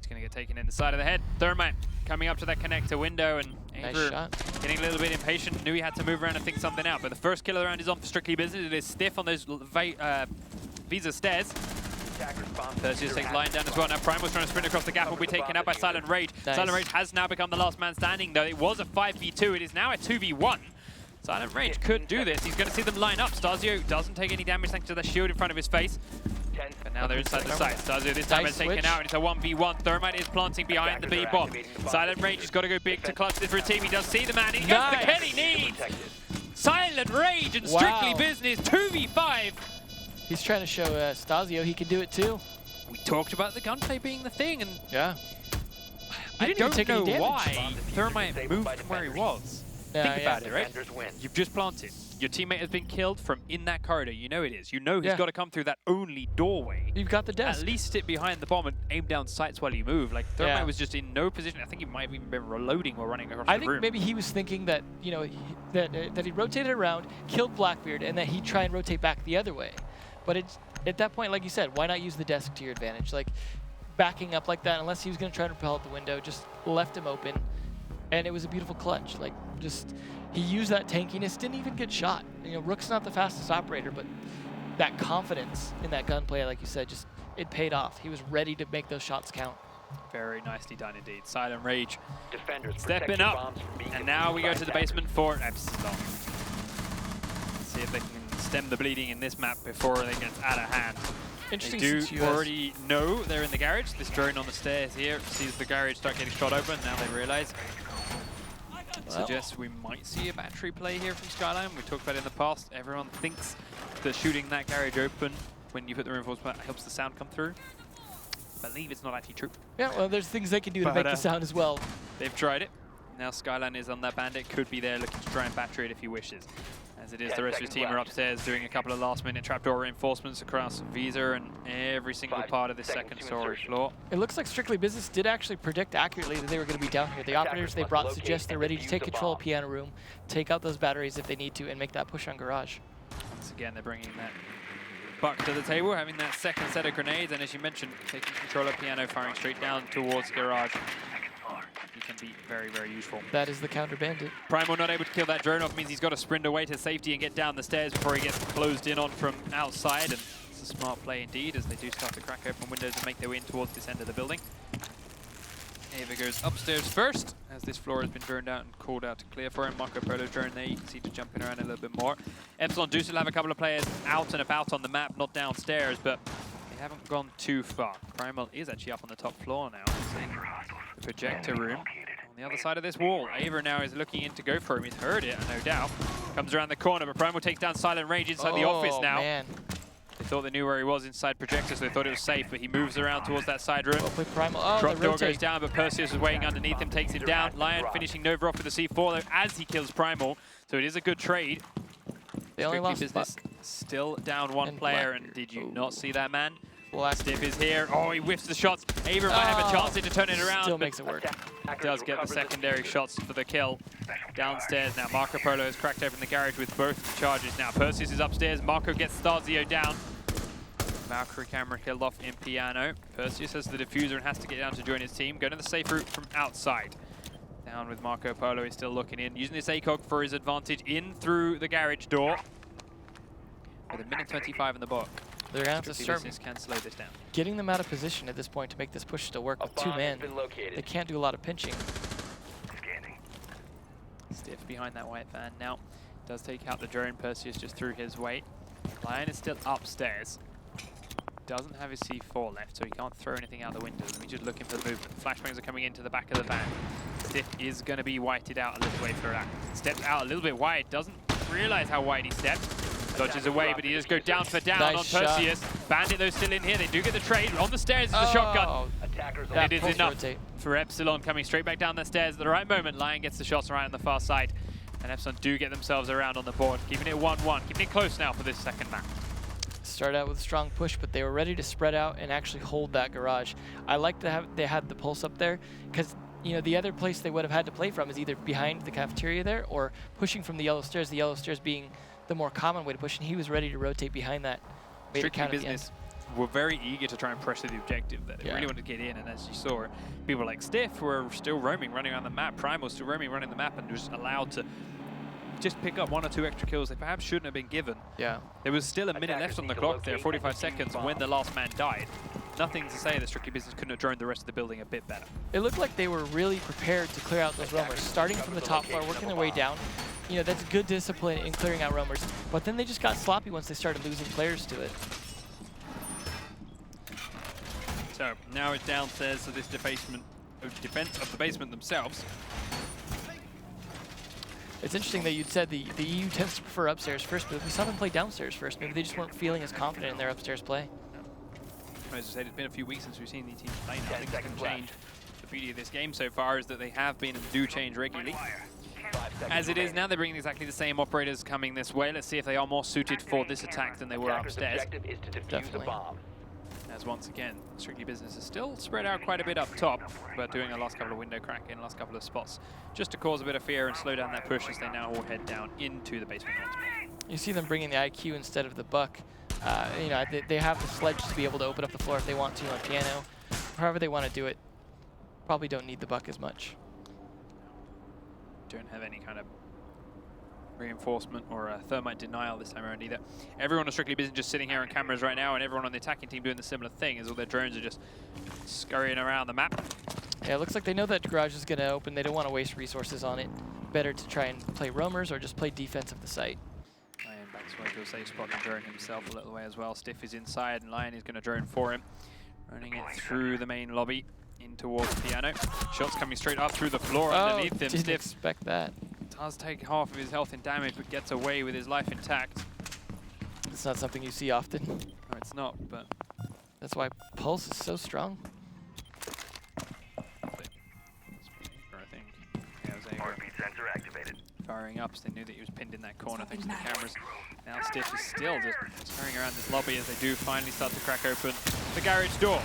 Going to get taken in the side of the head. Thermite coming up to that connector window, and Aver getting a little bit impatient. Knew he had to move around and think something out, but the first kill of the round is on for Strictly Business. It is Stiff on those Visa stairs. Perseus takes Lion down as well. Now Primal's trying to sprint across the gap, will be taken out by Silent Rage. Nice. Silent Rage has now become the last man standing, though. It was a 5v2. It is now a 2v1. Silent Rage could do this. He's going to see them line up. Stasio doesn't take any damage thanks to the shield in front of his face. But now they're inside the site. Stasio this time is taken out, and it's a 1v1. Thermite is planting behind the B-bomb. Silent Rage has got to go big to clutch this for a team. He does see the man. He gets the kill he needs. Silent Rage and Strictly Business 2v5. He's trying to show Stasio he can do it too. We talked about the gunplay being the thing, and yeah, I don't know why Thermite moved from where he was. Think about it, right? You've just planted. Your teammate has been killed from in that corridor. You know it is. You know he's got to come through that only doorway. You've got the desk. At least sit behind the bomb and aim down sights while you move. Like, Thermite was just in no position. I think he might have even been reloading while running across the room. I think maybe he was thinking that, you know, that he rotated around, killed Blackbeard, and that he'd try and rotate back the other way. But at that point, like you said, why not use the desk to your advantage? Like, backing up like that, unless he was going to try to repel out the window, just left him open. And it was a beautiful clutch. Like, just, he used that tankiness, didn't even get shot. You know, Rook's not the fastest operator, but that confidence in that gunplay, like you said, just, it paid off. He was ready to make those shots count. Very nicely done indeed. Silent Rage stepping up. And now we go to the basement for Epsilon. See if they can stem the bleeding in this map before they get out of hand. Interesting. They do already know they're in the garage. This drone on the stairs here sees the garage start getting shot open. Now they realize. Suggests we might see a battery play here from Skyline. We talked about it in the past. Everyone thinks that shooting that garage open when you put the reinforcement helps the sound come through. I believe it's not actually true. Yeah, well, there's things they can do to make the sound as well. They've tried it. Now Skyline is on that bandit. Could be there looking to try and battery it if he wishes. As it is, the rest of his team are upstairs doing a couple of last-minute trapdoor reinforcements across Visa and every single part of the second story floor. It looks like Strictly Business did actually predict accurately that they were going to be down here. The operators they brought suggest they're ready to take control of Piano Room, take out those batteries if they need to, and make that push on Garage. Once again, they're bringing that buck to the table, having that second set of grenades, and as you mentioned, taking control of Piano, firing straight down towards Garage. He can be very, very useful. That is the counter bandit. Primal not able to kill that drone off means he's got to sprint away to safety and get down the stairs before he gets closed in on from outside. And it's a smart play indeed as they do start to crack open windows and make their way in towards this end of the building. Ava goes upstairs first, as this floor has been burned out and called out to clear for him. Marco Polo drone there, you can see just jumping around a little bit more. Epsilon do still have a couple of players out and about on the map, not downstairs, but they haven't gone too far. Primal is actually up on the top floor now. It's in the projector room. On the other side of this wall, Ava now is looking in to go for him. He's heard it, no doubt. Comes around the corner, but Primal takes down Silent Rage inside the office now. Man. They thought they knew where he was inside projector, so they thought it was safe, but he moves around towards that side room. Primal. Drop door goes down, but Perseus is waiting underneath him, takes him down. Lion finishing Nova off with the C4 though, as he kills Primal, so it is a good trade. They only lost Business still down one player, and did you not see that, man? Stiff is here. Oh, he whiffs the shots. Ava might have a chance to turn it around. Still makes it work. Does get the secondary shots for the kill. Downstairs now, Marco Polo has cracked open the garage with both charges now. Perseus is upstairs. Marco gets Starzio down. Valkyrie camera killed off in Piano. Perseus has the diffuser and has to get down to join his team. Going to the safe route from outside. Down with Marco Polo, he's still looking in. Using this ACOG for his advantage in through the garage door. With 1:25 in the book. They're going to have to start can slow this down. Getting them out of position at this point to make this push still work with 2 men. They can't do a lot of pinching. Stiff behind that white van now. Does take out the drone. Perseus just threw his weight. Lion is still upstairs. Doesn't have his C4 left, so he can't throw anything out the window. He's just looking for movement. Flashbangs are coming into the back of the van. Stiff is going to be whited out a little way for that. Steps out a little bit wide. Doesn't realize how wide he stepped. Dodges away, but he does go down for down on Perseus. Bandit, though, still in here. They do get the trade. On the stairs is the shotgun. And it is enough for Epsilon coming straight back down the stairs at the right moment. Lion gets the shots right on the far side. And Epsilon do get themselves around on the board, keeping it 1-1. Keeping it close now for this second map. Start out with a strong push, but they were ready to spread out and actually hold that garage. I like to have they had the pulse up there, because you know the other place they would have had to play from is either behind the cafeteria there or pushing from the yellow stairs. The yellow stairs being the more common way to push, and he was ready to rotate behind that. Strictly Business were very eager to try and pressure the objective there. They really wanted to get in, and as you saw, people like Stiff were still roaming, running around the map. Primal still roaming, running the map, and was allowed to just pick up 1 or 2 extra kills they perhaps shouldn't have been given. Yeah. There was still a minute left on the clock there, 45 seconds, when the last man died. Nothing to say that Strictly Business couldn't have droned the rest of the building a bit better. It looked like they were really prepared to clear out those roamers, starting from the top floor, working their way down. You know, that's good discipline in clearing out roamers, but then they just got sloppy once they started losing players to it. So now it's downstairs to this defense of the basement themselves. It's interesting that you'd said the EU tends to prefer upstairs first, but we saw them play downstairs first. Maybe they just weren't feeling as confident in their upstairs play. As I said, it's been a few weeks since we've seen these teams play now. Things can change. The beauty of this game so far is that they have been and do change regularly. As it is now, they're bringing exactly the same operators coming this way. Let's see if they are more suited for this attack than they were upstairs. Definitely. As once again, Strictly Business is still spread out quite a bit up top, but doing a last couple of window cracking, last couple of spots, just to cause a bit of fear and slow down that push as they now all head down into the basement once more. You see them bringing the IQ instead of the buck. You know, they have the sledge to be able to open up the floor if they want to on piano. However they want to do it. Probably don't need the buck as much. Don't have any kind of reinforcement or thermite denial this time around either. Everyone on Strictly Business just sitting here on cameras right now, and everyone on the attacking team doing the similar thing as all their drones are just scurrying around the map. Yeah, it looks like they know that garage is going to open. They don't want to waste resources on it. Better to try and play roamers or just play defense of the site. Lion backs away to a safe spot and drone himself a little way as well. Stiff is inside and Lion is going to drone for him. Running it through the main lobby in towards Piano. Shots coming straight up through the floor underneath him. Didn't Stiff expect that. Does take half of his health in damage, but gets away with his life intact. It's not something you see often. No, it's not, but that's why Pulse is so strong. I think. Yeah, it was Heartbeat sensor activated. firing up, so they knew that he was pinned in that corner thanks to the cameras. Now Stiff is still just scurrying around this lobby as they do finally start to crack open the garage door.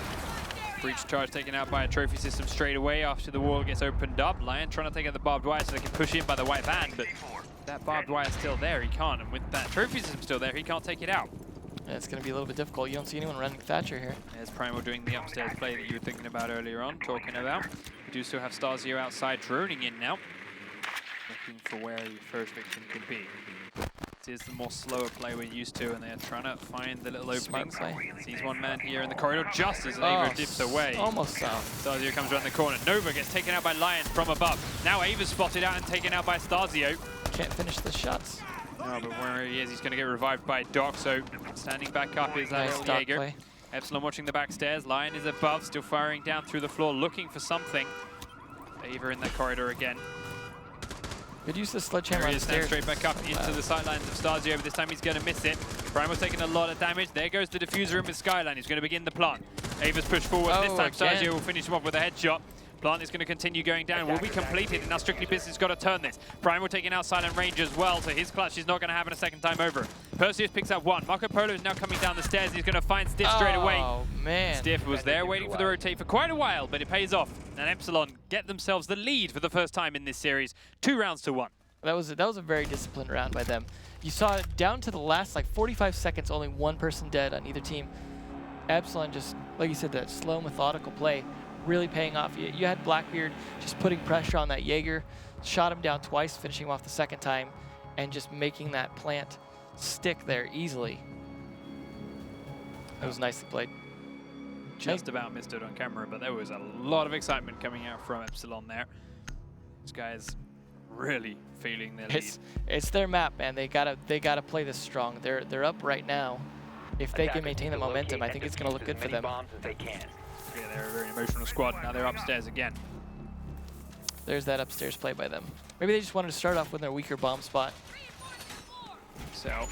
Breach charge taken out by a trophy system straight away after the wall gets opened up. Lion trying to take out the barbed wire so they can push in by the white van, but that barbed wire is still there, he can't. And with that trophy system still there, he can't take it out. Yeah, it's going to be a little bit difficult. You don't see anyone running Thatcher here. There's Primal doing the upstairs play that you were thinking about earlier on, talking about. We do still have Starzio outside droning in now. Looking for where the first victim could be. It is the more slower play we're used to, and they're trying to find the little openings. Play. Sees one man here in the corridor just as Ava dips away. Almost south. Starzio comes around the corner. Nova gets taken out by Lion from above. Now Ava's spotted out and taken out by Starzio. Can't finish the shots. No, but where he is, he's going to get revived by Doc. So standing back up is Nice Jaeger. play. Epsilon watching the back stairs. Lion is above, still firing down through the floor, looking for something. Ava in the corridor again. Good use of the sledgehammer There on he the is, now stairs. straight back up into the sidelines of Starzio, but this time he's going to miss it. Primal's taking a lot of damage. There goes the diffuser in with Skyline. He's going to begin the plant. Ava's pushed forward. This time again. Starzio will finish him off with a headshot. Plant is going to continue going down. Will be completed, and now Strictly Business has got to turn this. Primal taking out Silent Range as well, so his clutch is not going to happen a second time over. Perseus picks up one. Marco Polo is now coming down the stairs. He's going to find Stiff straight away. Oh, man. Stiff was there waiting for the rotate for quite a while, but it pays off. And Epsilon get themselves the lead for the first time in this series. 2 rounds to 1. That was a very disciplined round by them. You saw it down to the last like 45 seconds, only one person dead on either team. Epsilon just, like you said, that slow, methodical play really paying off. You had Blackbeard just putting pressure on that Jaeger, shot him down twice, finishing him off the second time, and just making that plant stick there easily. It was nicely played. Just about missed it on camera, but there was a lot of excitement coming out from Epsilon there. These guys really feeling their lead. It's their map, man. They gotta play this strong. They're up right now. If they can maintain the momentum, I think it's gonna look good for them. Yeah, they're a very emotional squad. Now they're upstairs again. There's that upstairs play by them. Maybe they just wanted to start off with their weaker bomb spot. So,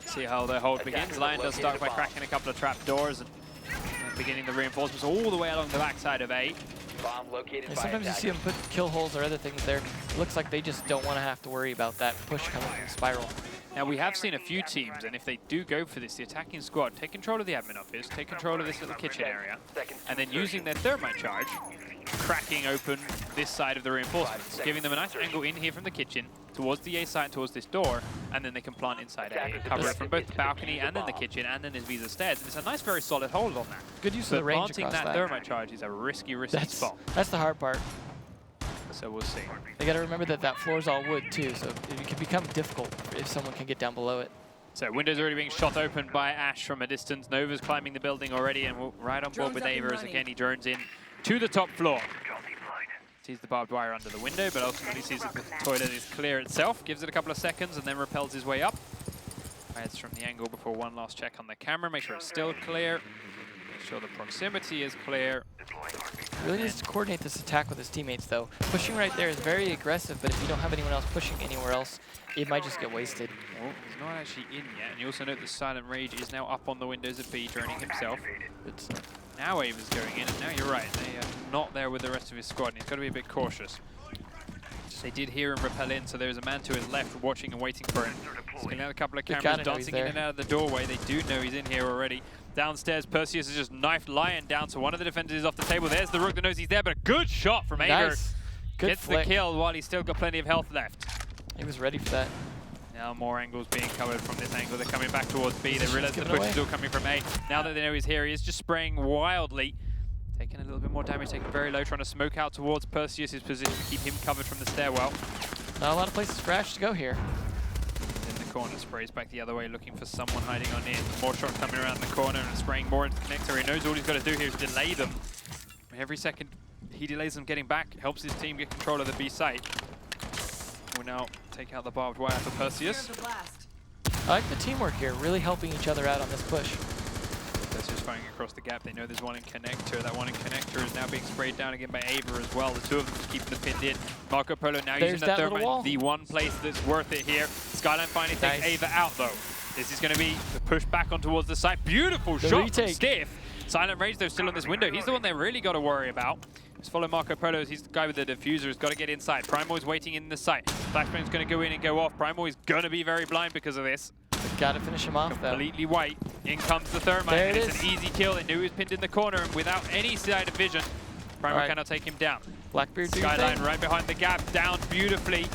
see how their hold begins. Lion does start by cracking a couple of trap doors and beginning the reinforcements all the way along the backside of A. Bomb located by Sometimes you see them put kill holes or other things there. It looks like they just don't want to have to worry about that push coming from Spiral. Now we have seen a few teams, and if they do go for this, the attacking squad, take control of the admin office, take control of this little kitchen area, and then using their thermite charge, cracking open this side of the reinforcements, giving them a nice angle in here from the kitchen, towards the A side, towards this door, and then they can plant inside A, cover it from both the balcony and then the kitchen, and then there's Visa stairs. And it's a nice, very solid hold on that. Good use of the range planting across that thermite charge is a risky spot. That's the hard part. So we'll see. They got to remember that that floor is all wood too, so it can become difficult if someone can get down below it. So windows already being shot open by Ash from a distance. Nova's climbing the building already, and we're right on board with Ava as again he drones in to the top floor. Sees the barbed wire under the window, but ultimately sees that the toilet is clear itself. Gives it a couple of seconds and then repels his way up. Hides from the angle before one last check on the camera. Make sure it's still clear. Make sure the proximity is clear. Really needs to coordinate this attack with his teammates though. Pushing right there is very aggressive, but if you don't have anyone else pushing anywhere else, it might just get wasted. Well, he's not actually in yet, and you also note the Silent Rage is now up on the windows of B, droning himself. Now Ava's going in, and now you're right, they are not there with the rest of his squad, and he's got to be a bit cautious. They did hear him repel in, so there's a man to his left watching and waiting for him. Spinning out a couple of cameras, dancing in and out of the doorway. They do know he's in here already. Downstairs, Perseus has just knifed Lion down, so one of the defenders is off the table. There's the Rook that knows he's there, but a good shot from Ava. Nice. Good Gets flick. the kill while he's still got plenty of health left. He was ready for that. Now more angles being covered from this angle. They're coming back towards B. They realize the push is still coming from A. Now that they know he's here, he is just spraying wildly. Taking a little bit more damage, taking very low, trying to smoke out towards Perseus' position to keep him covered from the stairwell. Not a lot of places for Ash to go here. In the corner, sprays back the other way, looking for someone hiding on in. More shots coming around the corner and spraying more into the connector. He knows all he's got to do here is delay them. Every second he delays them getting back, helps his team get control of the B site. We'll now take out the barbed wire for Perseus. I like the teamwork here, really helping each other out on this push. Perseus firing across the gap. They know there's one in connector. That one in connector is now being sprayed down again by Ava as well. The two of them just keeping the pinned in. Marco Polo now using that thermite. The one place that's worth it here. Skyline finally takes Ava out though. This is going to be the push back on towards the site. Beautiful shot from Stiff. Silent Rage though still on this window. He's the one they really got to worry about. Just follow Marco Polo. He's the guy with the diffuser. He's got to get inside. Primal is waiting in the site. Flashbang's going to go in and go off. Primal is going to be very blind because of this. Got to finish him off though. Completely white. In comes the thermite. There and it it's an easy kill. They knew he was pinned in the corner and without any side of vision, Primal cannot take him down. Blackbeard Skyline right behind the gap, down beautifully.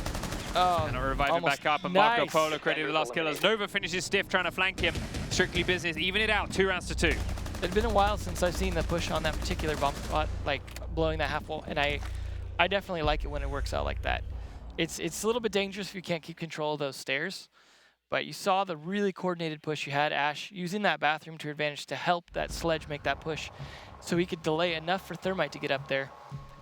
Oh, and revive him back up, and Marco Polo credited the last killers. Nova finishes Stiff trying to flank him. Strictly Business, even it out, 2 rounds to 2. It's been a while since I've seen the push on that particular bomb spot, like blowing that half wall, and I definitely like it when it works out like that. It's a little bit dangerous if you can't keep control of those stairs. But you saw the really coordinated push you had, Ash, using that bathroom to your advantage to help that sledge make that push so he could delay enough for Thermite to get up there.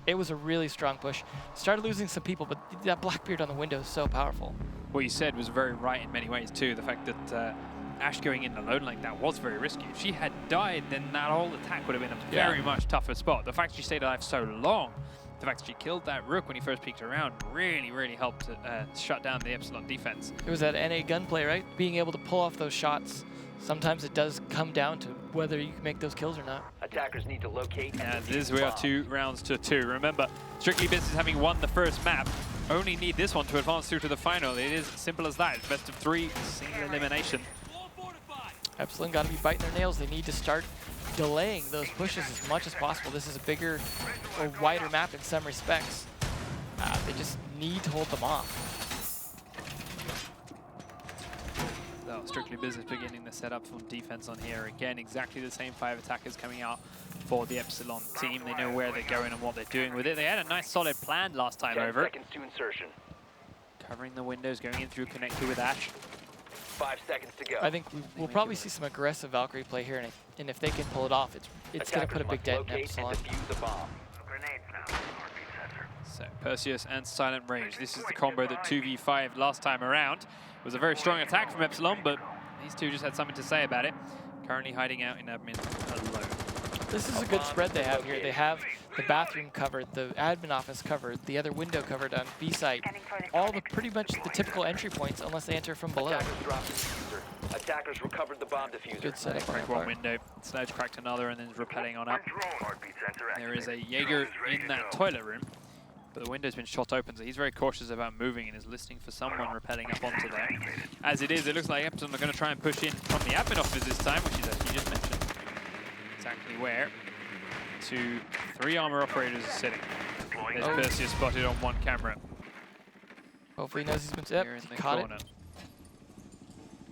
It was a really strong push. Started losing some people, but that Blackbeard on the window is so powerful. What you said was very right in many ways too. The fact that Ash going in alone like that was very risky. If she had died, then that whole attack would have been a very much tougher spot. The fact she stayed alive so long, the fact that she killed that Rook when he first peeked around really helped shut down the Epsilon defense. It was that NA gunplay, right? Being able to pull off those shots. Sometimes it does come down to whether you can make those kills or not. Attackers need to locate and As defuse is, the we are bomb. 2 rounds to 2. Remember, Strictly Business having won the first map, only need this one to advance through to the final. It is simple as that. Best of 3, single elimination. Epsilon got to be biting their nails. They need to start delaying those pushes as much as possible. This is a bigger or wider map in some respects. They just need to hold them off. So Strictly Business beginning the setup from defense on here. Again, exactly the same 5 attackers coming out for the Epsilon team. They know where they're going and what they're doing with it. They had a nice solid plan last time 10 over. seconds to insertion. Covering the windows, going in through connector with Ash. 5 seconds to go. I think we'll probably see some aggressive Valkyrie play here, and if they can pull it off, it's going to put a big dent in Epsilon. Defuse the bomb. Grenades now. Heartbeat sensor. So Perseus and Silent Range. This is the combo that 2v5 last time around. It was a very strong attack from Epsilon, but these two just had something to say about it. Currently hiding out in admin alone. This is a good spread they have here. They have the bathroom covered, the admin office covered, the other window covered on B site. All the pretty much the typical entry points, unless they enter from below. Attackers dropped the diffuser. Attackers recovered the bomb diffuser. Good setup on Cracked their one part. window, Sledge cracked another, and then is rappelling on up. Control. Heartbeat sensor There is a activated. Jaeger Drone is ready in to that go. toilet room, but the window's been shot open, so he's very cautious about moving and is listening for someone rappelling up onto there. As it is, it looks like Epsilon are going to try and push in from the admin office this time, which is actually just mentioned exactly where. 2, 3 armor operators are sitting. There's Oh. Perseus spotted on one camera. Hopefully he knows he's been Here yep, in he the caught corner. it.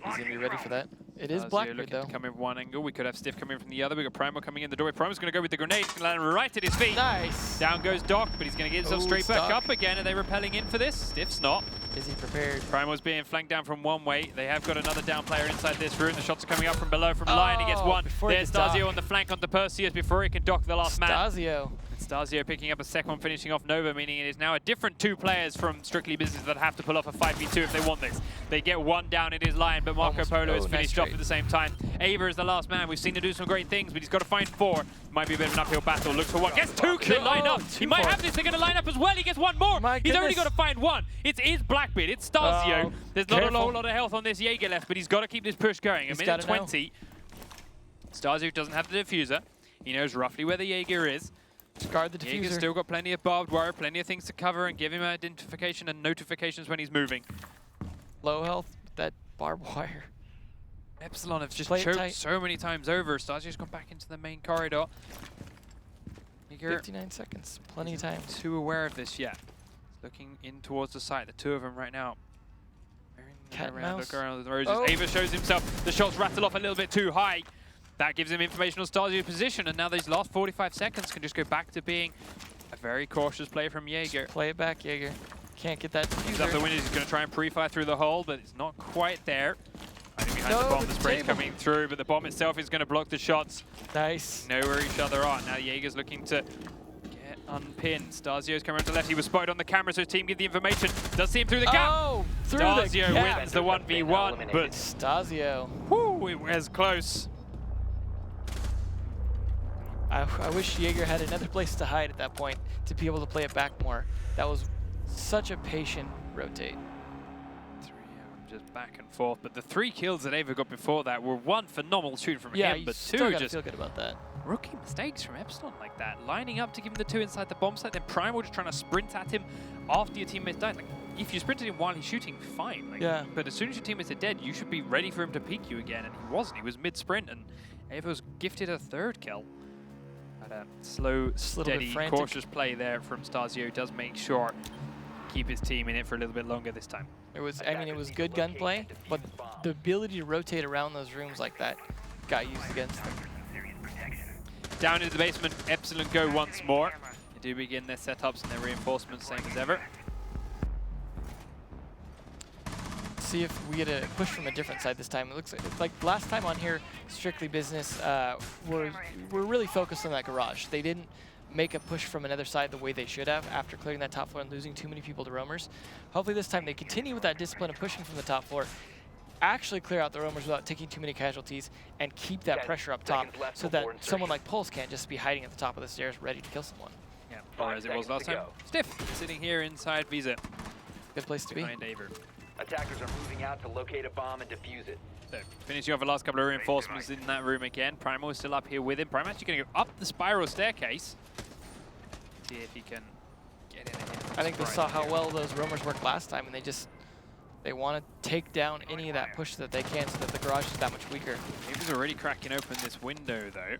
He's going to be ready for that. It is Zio Blackbeard looking though. to come in from one angle. We could have Stiff coming from the other. We got Primal coming in the doorway. Primal's going to go with the grenade. He's going to land right at his feet. Nice. Down goes Doc, but he's going to get himself Oh, straight back stuck. up again. Are they rappelling in for this? Stiff's not. Is he prepared? Primal's being flanked down from one way. They have got another down player inside this room. The shots are coming up from below from Lion. He gets Oh, one. before he There's could Stasio dock. on the flank onto Perseus before he can dock the last man. Stasio. Stasio picking up a second one, finishing off Nova, meaning it is now a different 2 players from Strictly Business that have to pull off a 5v2 if they want this. They get one down, it is Lion, but Marco Almost. Polo is Oh, nice finished off trade. at the same time. Ava is the last man. We've seen him do some great things, but he's got to find 4. Might be a bit of an uphill battle. Looks for one. Gets 2 because they line up. He might have this. They're going to line up as well. He gets 1 more. My He's only goodness. got to find 1. It is Blackbeard. It's Stasio. Oh, There's not a careful. whole lot of health on this Jaeger left, but he's got to keep this push going. He's A minute gotta know. 20. Stasio doesn't have the diffuser. He knows roughly where the Jaeger is. Guard the Jaeger's diffuser. still got plenty of barbed wire, plenty of things to cover, and give him identification and notifications when he's moving. Low health, that barbed wire. Epsilon have just Play it choked tight. so many times over. Stasio's gone back into the main corridor. Jaeger 59 seconds, plenty of time. isn't too aware of this yet. He's looking in towards the site, the 2 of them right now. Cat and Around, mouse. look around the roses. Oh. Ava shows himself. The shots rattle off a little bit too high. That gives him information on Stasio's position, and now these last 45 seconds can just go back to being a very cautious play from Jaeger. Play it back, Jaeger. Can't get that He's up the diffuser. windows, he's going to try and pre-fire through the hole, but it's not quite there. Hiding behind No, the bomb, the the spray's table. coming through, but the bomb itself is going to block the shots. Nice. Know where each other are. Now Jaeger's looking to get unpinned. Stasio's coming around to the left. He was spotted on the camera, so his team give the information. Does see him through the gap. Oh, through the Stasio gap. wins the 1v1, but Stasio. whew, it was close. I wish Jaeger had another place to hide at that point to be able to play it back more. That was such a patient rotate. 3 just back and forth, but the 3 kills that Ava got before that were 1 phenomenal shoot from Yeah, him, you but still 2 gotta just feel good about that. rookie mistakes from Epsilon like that. Lining up to give him the 2 inside the bomb site, then Primal just trying to sprint at him after your teammates died. Like, if you sprinted him while he's shooting, fine. Like, Yeah. But as soon as your teammates are dead, you should be ready for him to peek you again, and he wasn't. He was mid-sprint, and Ava was gifted a 3rd kill. But a slow, little bit steady, frantic. cautious play there from Stasio does make sure keep his team in it for a little bit longer this time. It was, I mean, it was good gunplay, but the ability to rotate around those rooms like that got used against them. Serious protection. Down into the basement, Epsilon go once more. They do begin their setups and their reinforcements, same as ever. see if we get a push from a different side this time. It looks like last time on here, Strictly Business we're really focused on that garage. They didn't make a push from another side the way they should have after clearing that top floor and losing too many people to roamers. Hopefully this time they continue with that discipline of pushing from the top floor, actually clear out the roamers without taking too many casualties, and keep that pressure up top so that someone like Pulse can't just be hiding at the top of the stairs ready to kill someone. Yeah, or as it was last time. Stiff sitting here inside Visa. Good place to be. Behind Aver. Attackers are moving out to locate a bomb and defuse it. So, finishing off the last couple of reinforcements in that room again. Primal is still up here with him. Primal actually going to go up the spiral staircase. See if he can get in again. I think they saw how well those roamers worked last time, and they want to take down any of that push that they can so that the garage is that much weaker. Aver's already cracking open this window though.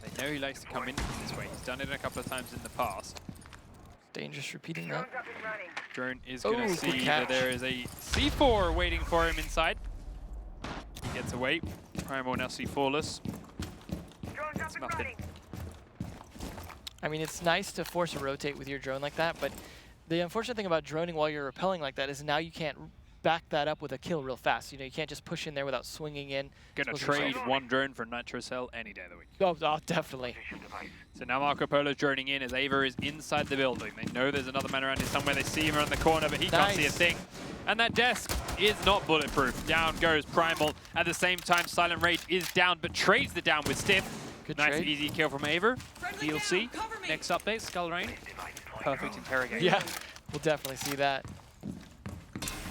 They know he likes to come in from this way. He's done it a couple of times in the past. Dangerous repeating that. Drone is going to see catch. that there is a C4 waiting for him inside. He gets away. Primal now C4-less. It's nothing. I mean, it's nice to force a rotate with your drone like that, but the unfortunate thing about droning while you're rappelling like that is now you can't back that up with a kill real fast. You know, you can't just push in there without swinging in. Gonna trade one drone for Nitro Cell any day of the week. Oh, definitely. So now Marco Polo's droning in as Aver is inside the building. They know there's another man around here somewhere. They see him around the corner, but he can't see a thing. And that desk is not bulletproof. Down goes Primal. At the same time, Silent Rage is down, but trades the down with Stiff. Good nice trade. easy kill from Aver. DLC. Next update, Skull Rain. Perfect interrogation. Yeah, we'll definitely see that.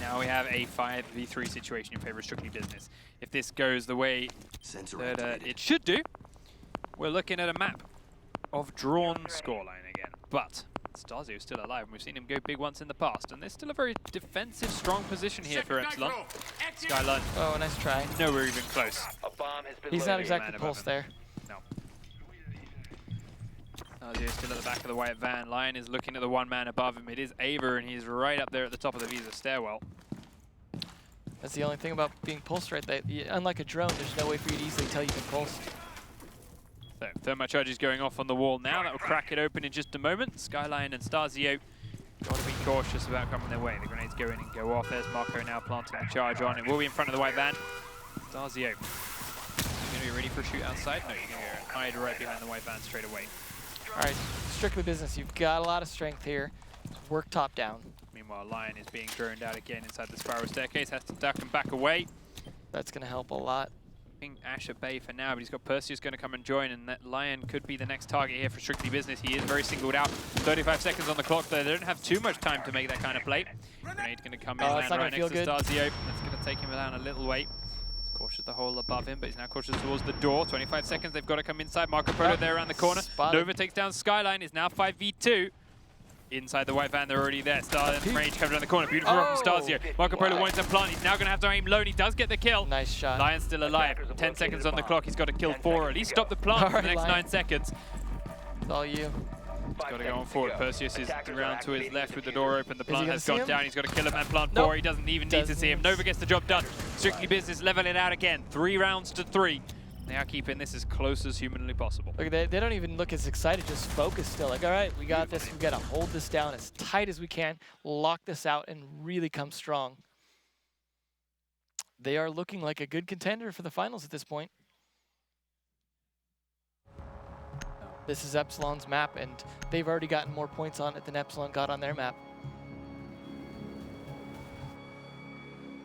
Now we have a 5v3 situation in favor of Strictly Business. If this goes the way that it should do, we're looking at a map of drawn scoreline again. But Starzio is still alive, and we've seen him go big once in the past. And there's still a very defensive, strong position here for Epsilon. Skyline. Oh, nice try. Nowhere even close. A bomb has been He's not located. exactly Pulse there. No. Starzio is still at the back of the white van. Lion is looking at the one man above him. It is Aver, and he's right up there at the top of the Visa stairwell. That's the only thing about being pulsed right there. Unlike a drone, there's no way for you to easily tell you've been pulsed. So, thermite charge is going off on the wall now. That will crack it open in just a moment. Skyline and Starzio want to be cautious about coming their way. The grenades go in and go off. There's Marco now planting the charge on. It will be in front of the white van. Starzio, you going to be ready for a shoot outside? No, you're going to hide right behind the white van straight away. All right, Strictly Business. You've got a lot of strength here. Work top down. Meanwhile, Lion is being droned out again inside the spiral staircase. Has to duck and back away. That's going to help a lot. Ash at bay for now, but he's got Perseus going to come and join, and that Lion could be the next target here for Strictly Business. He is very singled out. 35 seconds on the clock there. They don't have too much time to make that kind of play. Grenade's going to come in, land right next to Starzio. That's going to take him down a little way. He's cautious the hole above him, but he's now cautious towards the door. 25 seconds, they've got to come inside. Marco Polo there around the corner. Nova takes down Skyline, is now 5v2. Inside the white van, they're already there. Rage comes around the corner. Beautiful run from Starzio. Marco Polo wants to plant. He's now going to have to aim low, and he does get the kill. Nice shot. Lion's still alive. 10 seconds on the clock. He's got to kill 4, or at least stop the plant for the next 9 seconds. It's all you. He's got to go on forward. Perseus is around to his left with the door open. The plant has gone down. He's got to kill him and plant 4. He doesn't even need to see him. Nova gets the job done. Strictly Business level it out again. 3 rounds to 3. They are keeping this as close as humanly possible. Look, they don't even look as excited, just focused still. Like, all right, we got this. We got to hold this down as tight as we can, lock this out, and really come strong. They are looking like a good contender for the finals at this point. This is Epsilon's map, and they've already gotten more points on it than Epsilon got on their map.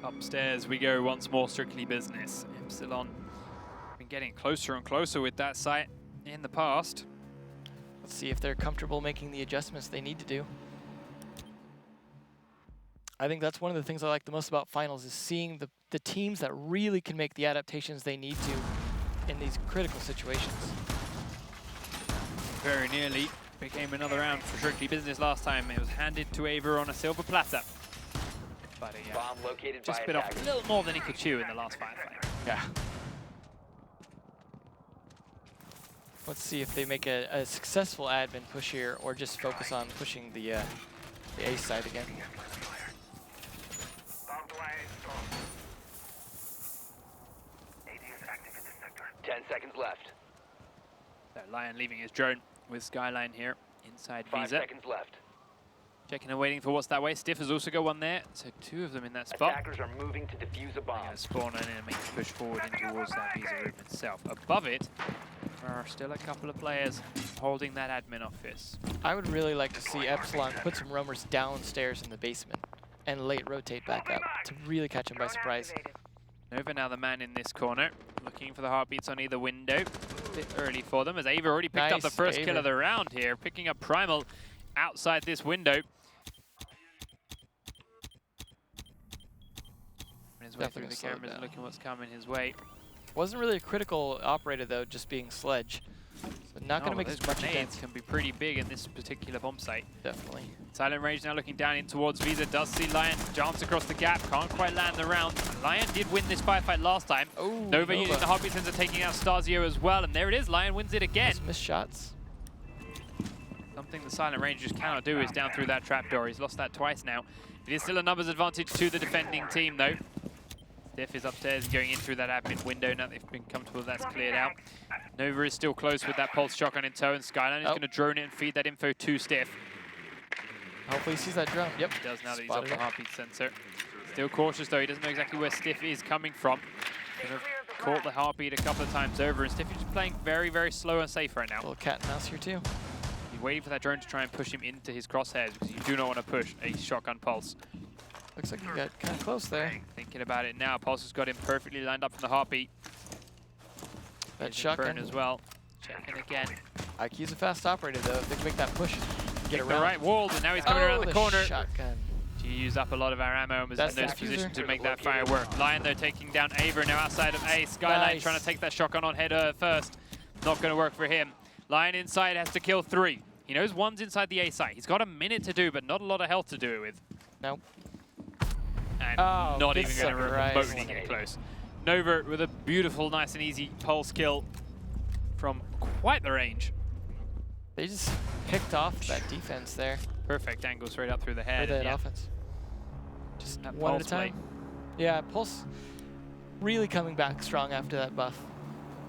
Upstairs we go once more, Strictly Business. Epsilon been getting closer and closer with that site in the past. Let's see if they're comfortable making the adjustments they need to do. I think that's one of the things I like the most about finals is seeing the teams that really can make the adaptations they need to in these critical situations. Very nearly became another round for Strictly Business last time. It was handed to Aver on a silver platter. But Bomb located just by bit off attackers. a little more than he could chew in the last firefight. Yeah. Let's see if they make a successful admin push here or just focus on pushing the A side again. 10 seconds left. So Lion leaving his drone with Skyline here inside 5 Visa. seconds left. Checking and waiting for what's that way. Stiff has also got one there, so 2 of them in that spot. Attackers are moving to defuse a bomb. Spawn in and make a push forward in towards that visa room itself. Above it, there are still a couple of players holding that admin office. I would really like to see Epsilon put some roamers downstairs in the basement and late rotate back up to really catch them by surprise. Nova now the man in this corner, looking for the heartbeats on either window. A bit early for them, as Ava already picked up the first kill of the round here, picking up Primal outside this window. His way through the cameras and looking what's coming his way. Wasn't really a critical operator though, just being Sledge. So not going to make as much grenades can be pretty big in this particular bomb site. Definitely. Silent Rage now looking down in towards Visa. Does see Lion jumps across the gap. Can't quite land the round. Lion did win this firefight last time. Oh, Nova using the heartbeat sensor, taking out Stasio as well. And there it is. Lion wins it again. Missed shots. Something the Silent Range just cannot do is down through that trapdoor. He's lost that twice now. It is still a numbers advantage to the defending team though. Stiff is upstairs and going in through that admin window. Now they've been comfortable, that's cleared out. Nova is still close with that pulse shotgun in tow, and Skyline is going to drone it and feed that info to Stiff. Hopefully he sees that drone. Yep. He does now that he's off the heartbeat sensor. Still cautious though, he doesn't know exactly where Stiff is coming from. Caught the heartbeat a couple of times over, and Stiff is just playing very, very slow and safe right now. A little cat and mouse here too. He's waiting for that drone to try and push him into his crosshairs, because you do not want to push a shotgun pulse. Looks like he got kind of close there. Thinking about it now, Pulse has got him perfectly lined up from the heartbeat. That shotgun as well. Checking again. IQ's a fast operator though. If they can make that push, get around the right wall, and now he's coming around the corner. Shotgun. He used up a lot of our ammo and was in those positions to make that fire work. Lion though taking down Ava now outside of A. Skyline trying to take that shotgun on head first. Not going to work for him. Lion inside has to kill 3. He knows one's inside the A site. He's got a minute to do, but not a lot of health to do it with. Nope. And not even going to remotely get close. Nova with a beautiful, nice and easy pulse kill from quite the range. They just picked off that defense there. Perfect angle straight up through the head. That offense. Just that one at a time. Yeah, Pulse really coming back strong after that buff.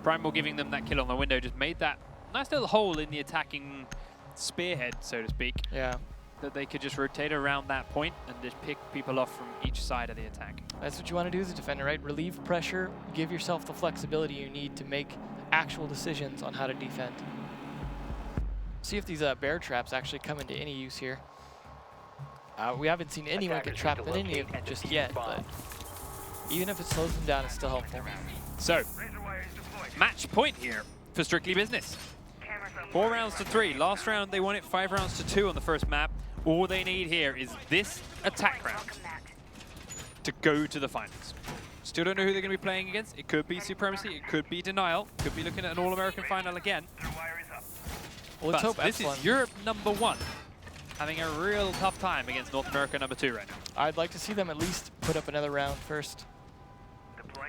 Primal giving them that kill on the window just made that nice little hole in the attacking spearhead, so to speak. Yeah. That they could just rotate around that point and just pick people off from each side of the attack. That's what you want to do as a defender, right? Relieve pressure, give yourself the flexibility you need to make actual decisions on how to defend. See if these bear traps actually come into any use here. We haven't seen anyone get trapped in any of them just yet, but even if it slows them down, it's still helpful. So, match point here for Strictly Business. 4 rounds to 3. Last round they won it 5 rounds to 2 on the first map. All they need here is this attack round to go to the finals. Still don't know who they're going to be playing against. It could be Supremacy, it could be Denial, could be looking at an All-American final again. Well, let's hope this is Europe #1, having a real tough time against North America #2 right now. I'd like to see them at least put up another round first.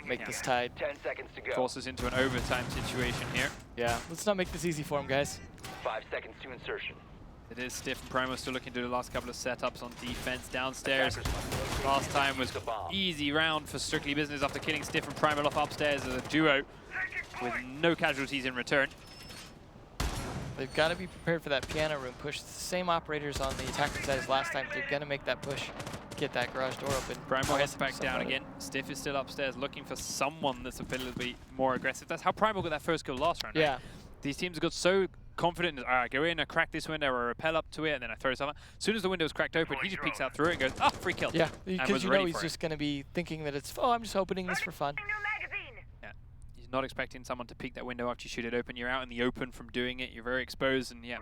Make this tied. 10 seconds to go. Force us into an overtime situation here. Yeah, let's not make this easy for them, guys. 5 seconds to insertion. It is Stiff and Primo still looking to do the last couple of setups on defense downstairs. Last time was easy round for Strictly Business after killing Stiff and Primal off upstairs as a duo with no casualties in return. They've got to be prepared for that piano room push. It's the same operators on the attacking side as last time. They're going to make that push, get that garage door open. Primal gets back down again. Stiff is still upstairs looking for someone that's a little bit more aggressive. That's how Primal got that first kill last round, right? Yeah. These teams got so confident. All right, go in, I crack this window, or rappel up to it, and then I throw something. As soon as the window's cracked open, he just peeks out through it and goes, oh, free kill. Yeah, because you know he's just going to be thinking that it's, oh, I'm just opening this for fun. Yeah, he's not expecting someone to peek that window after you shoot it open. You're out in the open from doing it. You're very exposed, and yeah,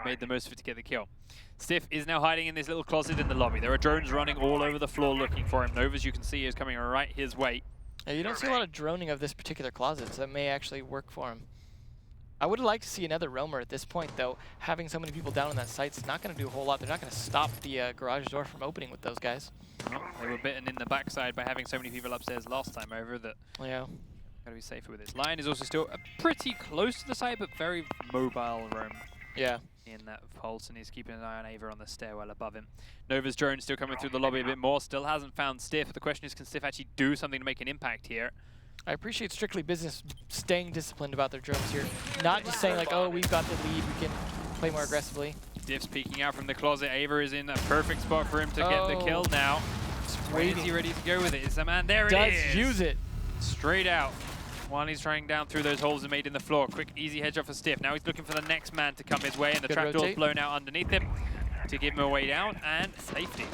made the most of it to get the kill. Stiff is now hiding in this little closet in the lobby. There are drones running all over the floor looking for him. Nova, as you can see, is coming right his way. Yeah, you don't see a lot of droning of this particular closet, so that may actually work for him. I would like to see another roamer at this point, though. Having so many people down on that site is not going to do a whole lot. They're not going to stop the garage door from opening with those guys. Well, they were bitten in the backside by having so many people upstairs last time over that. Yeah. Got to be safer with this. Lion is also still pretty close to the site, but very mobile roam. Yeah. In that pulse, and he's keeping an eye on Ava on the stairwell above him. Nova's drone still coming through the lobby a bit more. Still hasn't found Stiff. The question is, can Stiff actually do something to make an impact here? I appreciate Strictly Business staying disciplined about their drones here. Not just saying like, oh, we've got the lead, we can play more aggressively. Stiff's peeking out from the closet. Ava is in a perfect spot for him to get the kill now. When is he ready to go with it? Is the man there? It is. Does use it. Straight out. While he's trying down through those holes he made in the floor. Quick, easy headshot for Stiff. Now he's looking for the next man to come his way, and the trapdoor's blown out underneath him to give him a way down, and safety.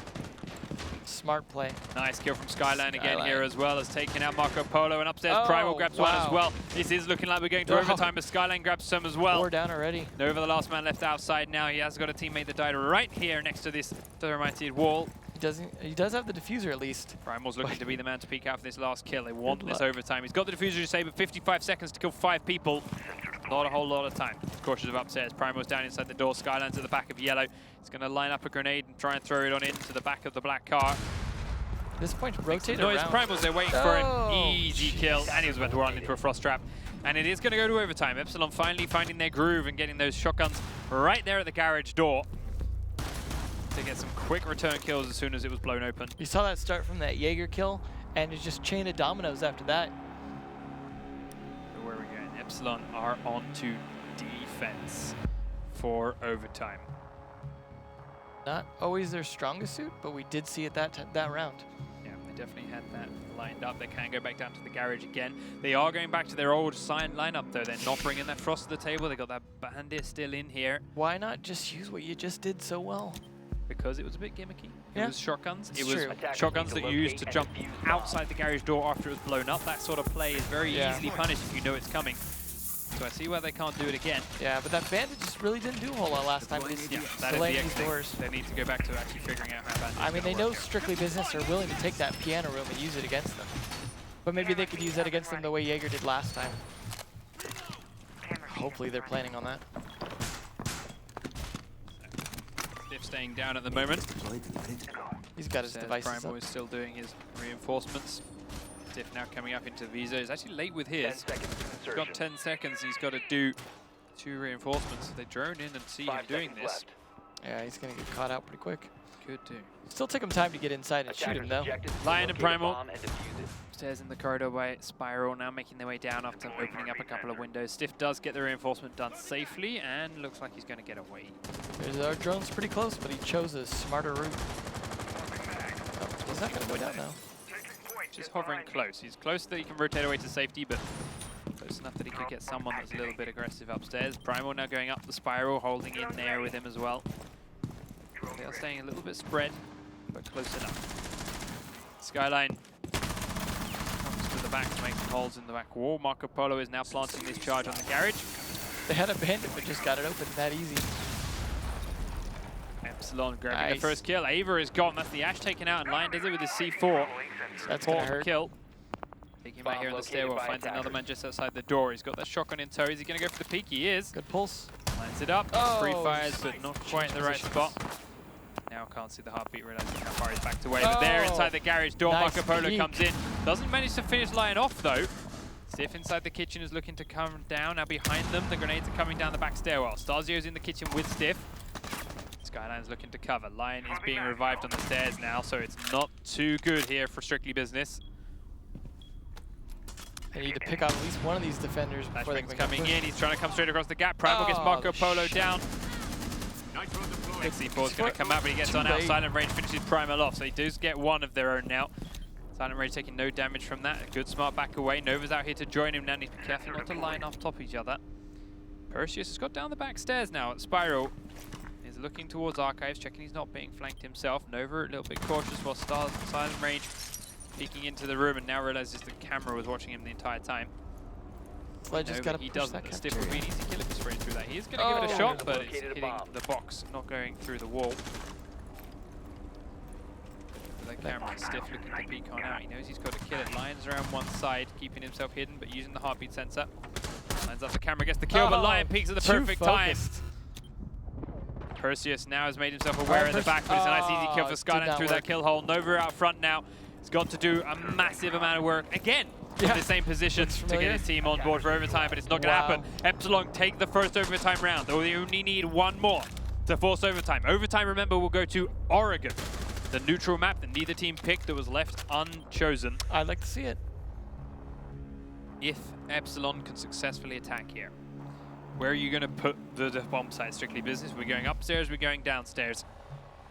Smart play. Nice kill from Skyline again here as well, as taking out Marco Polo, and upstairs Primal grabs one as well. This is looking like we're going to overtime, but Skyline grabs some as well. 4 down already. Nova, the last man left outside now. He has got a teammate that died right here next to this thermite wall. He does have the diffuser at least. Primal's looking to be the man to peek out for this last kill. They want this overtime. He's got the diffuser to save, but 55 seconds to kill 5 people. Not a whole lot of time. Cautious of upstairs. Primal's down inside the door. Skyline's at the back of yellow. He's going to line up a grenade and try and throw it on into the back of the black car. At this point, rotate around. Primal's there waiting for him. Easy kill. And he was about to run into a frost trap. And it is going to go to overtime. Epsilon finally finding their groove and getting those shotguns right there at the garage door to get some quick return kills as soon as it was blown open. You saw that start from that Jaeger kill, and it's just chain of dominoes after that. So where are we going? Epsilon are on to defense for overtime. Not always their strongest suit, but we did see it that round. Yeah, they definitely had that lined up. They can go back down to the garage again. They are going back to their old lineup though. They're not bringing that Frost to the table. They got that Bandit still in here. Why not just use what you just did so well? Because it was a bit gimmicky. Yeah. It was shotguns. It's it was true. shotguns that you used to jump outside the garage door after it was blown up. That sort of play is very easily punished if you know it's coming. So I see why they can't do it again. Yeah, but that Bandit just really didn't do a whole lot last time. Yeah, that is the these doors. They need to go back to actually figuring out how Bandit. I mean, they know Strictly Business are willing to take that piano room and use it against them. But maybe they could use that against them the way Jaeger did last time. Hopefully they're planning on that. Stiff staying down at the moment. He's got his devices Primal is still doing his reinforcements. Stiff now coming up into Visa. He's actually late with his. He's got 10 seconds. He's got to do 2 reinforcements. They drone in and see him doing this. Yeah, he's going to get caught out pretty quick. Could do. Still take him time to get inside and shoot him, though. Lion and Primal. Upstairs in the corridor by Spiral, now making their way down after opening up a couple of windows. Stiff does get the reinforcement done safely, and looks like he's going to get away. Our drone's pretty close, but he chose a smarter route. Oh, he's not going to go down now. Just hovering close. He's close that he can rotate away to safety, but close enough that he could get someone that's a little bit aggressive upstairs. Primal now going up the spiral, holding in there with him as well. They are staying a little bit spread, but close enough. Skyline comes to the back to make some holes in the back wall. Marco Polo is now planting this charge on the garage. They had a Bandit, but just got it open that easy. Epsilon grabbing the first kill. Ava is gone. That's the Ash taken out, and Lion does it with his C4. That's gonna hurt. Kill. Taking him out here on the stairwell, finds another man just outside the door. He's got that shotgun in tow. Is he going to go for the peek? He is. Good pulse. Lines it up. Free fires, but not quite in the right spot. Now can't see the heartbeat, realizing how far he's backed away. But there inside the garage door, Marco Polo comes in. Doesn't manage to finish Lion off though. Stiff inside the kitchen is looking to come down. Now behind them, the grenades are coming down the back stairwell. Stasio's in the kitchen with Stiff. Skyline's looking to cover. Lion is being revived on the stairs now, so it's not too good here for Strictly Business. They need to pick off at least one of these defenders before they can coming in. He's trying to come straight across the gap. Primal gets Marco Polo down. C4 is going to come out, but he gets on out. Silent Rage finishes Primal off, so he does get one of their own now. Silent Rage taking no damage from that. A good smart back away. Nova's out here to join him now. Needs to be careful not to line off top each other. Perseus has got down the back stairs now at Spiral. He's looking towards Archives, checking he's not being flanked himself. Nova a little bit cautious while Silent Rage peeking into the room, and now realizes the camera was watching him the entire time. He doesn't. The Stiff would be an easy kill if he's spraying through that. He is going to give it a shot, but it's hitting the box, not going through the wall. The camera, Stiff looking to peek on out. He knows he's got to kill it. Lion's around one side, keeping himself hidden, but using the heartbeat sensor. Lines up the camera, gets the kill, but Lion peeks at the perfect time. Perseus now has made himself aware in the back, but it's a nice easy kill for Skyline through that kill hole. Nova out front now. He's got to do a massive amount of work again in the same position to get his team on board for overtime, but it's not going to happen. Epsilon take the first overtime round. They only need one more to force overtime. Overtime, remember, will go to Oregon, the neutral map that neither team picked, that was left unchosen. I'd like to see it. If Epsilon can successfully attack here. Where are you going to put the bomb site? Strictly business. We're going upstairs, we're going downstairs.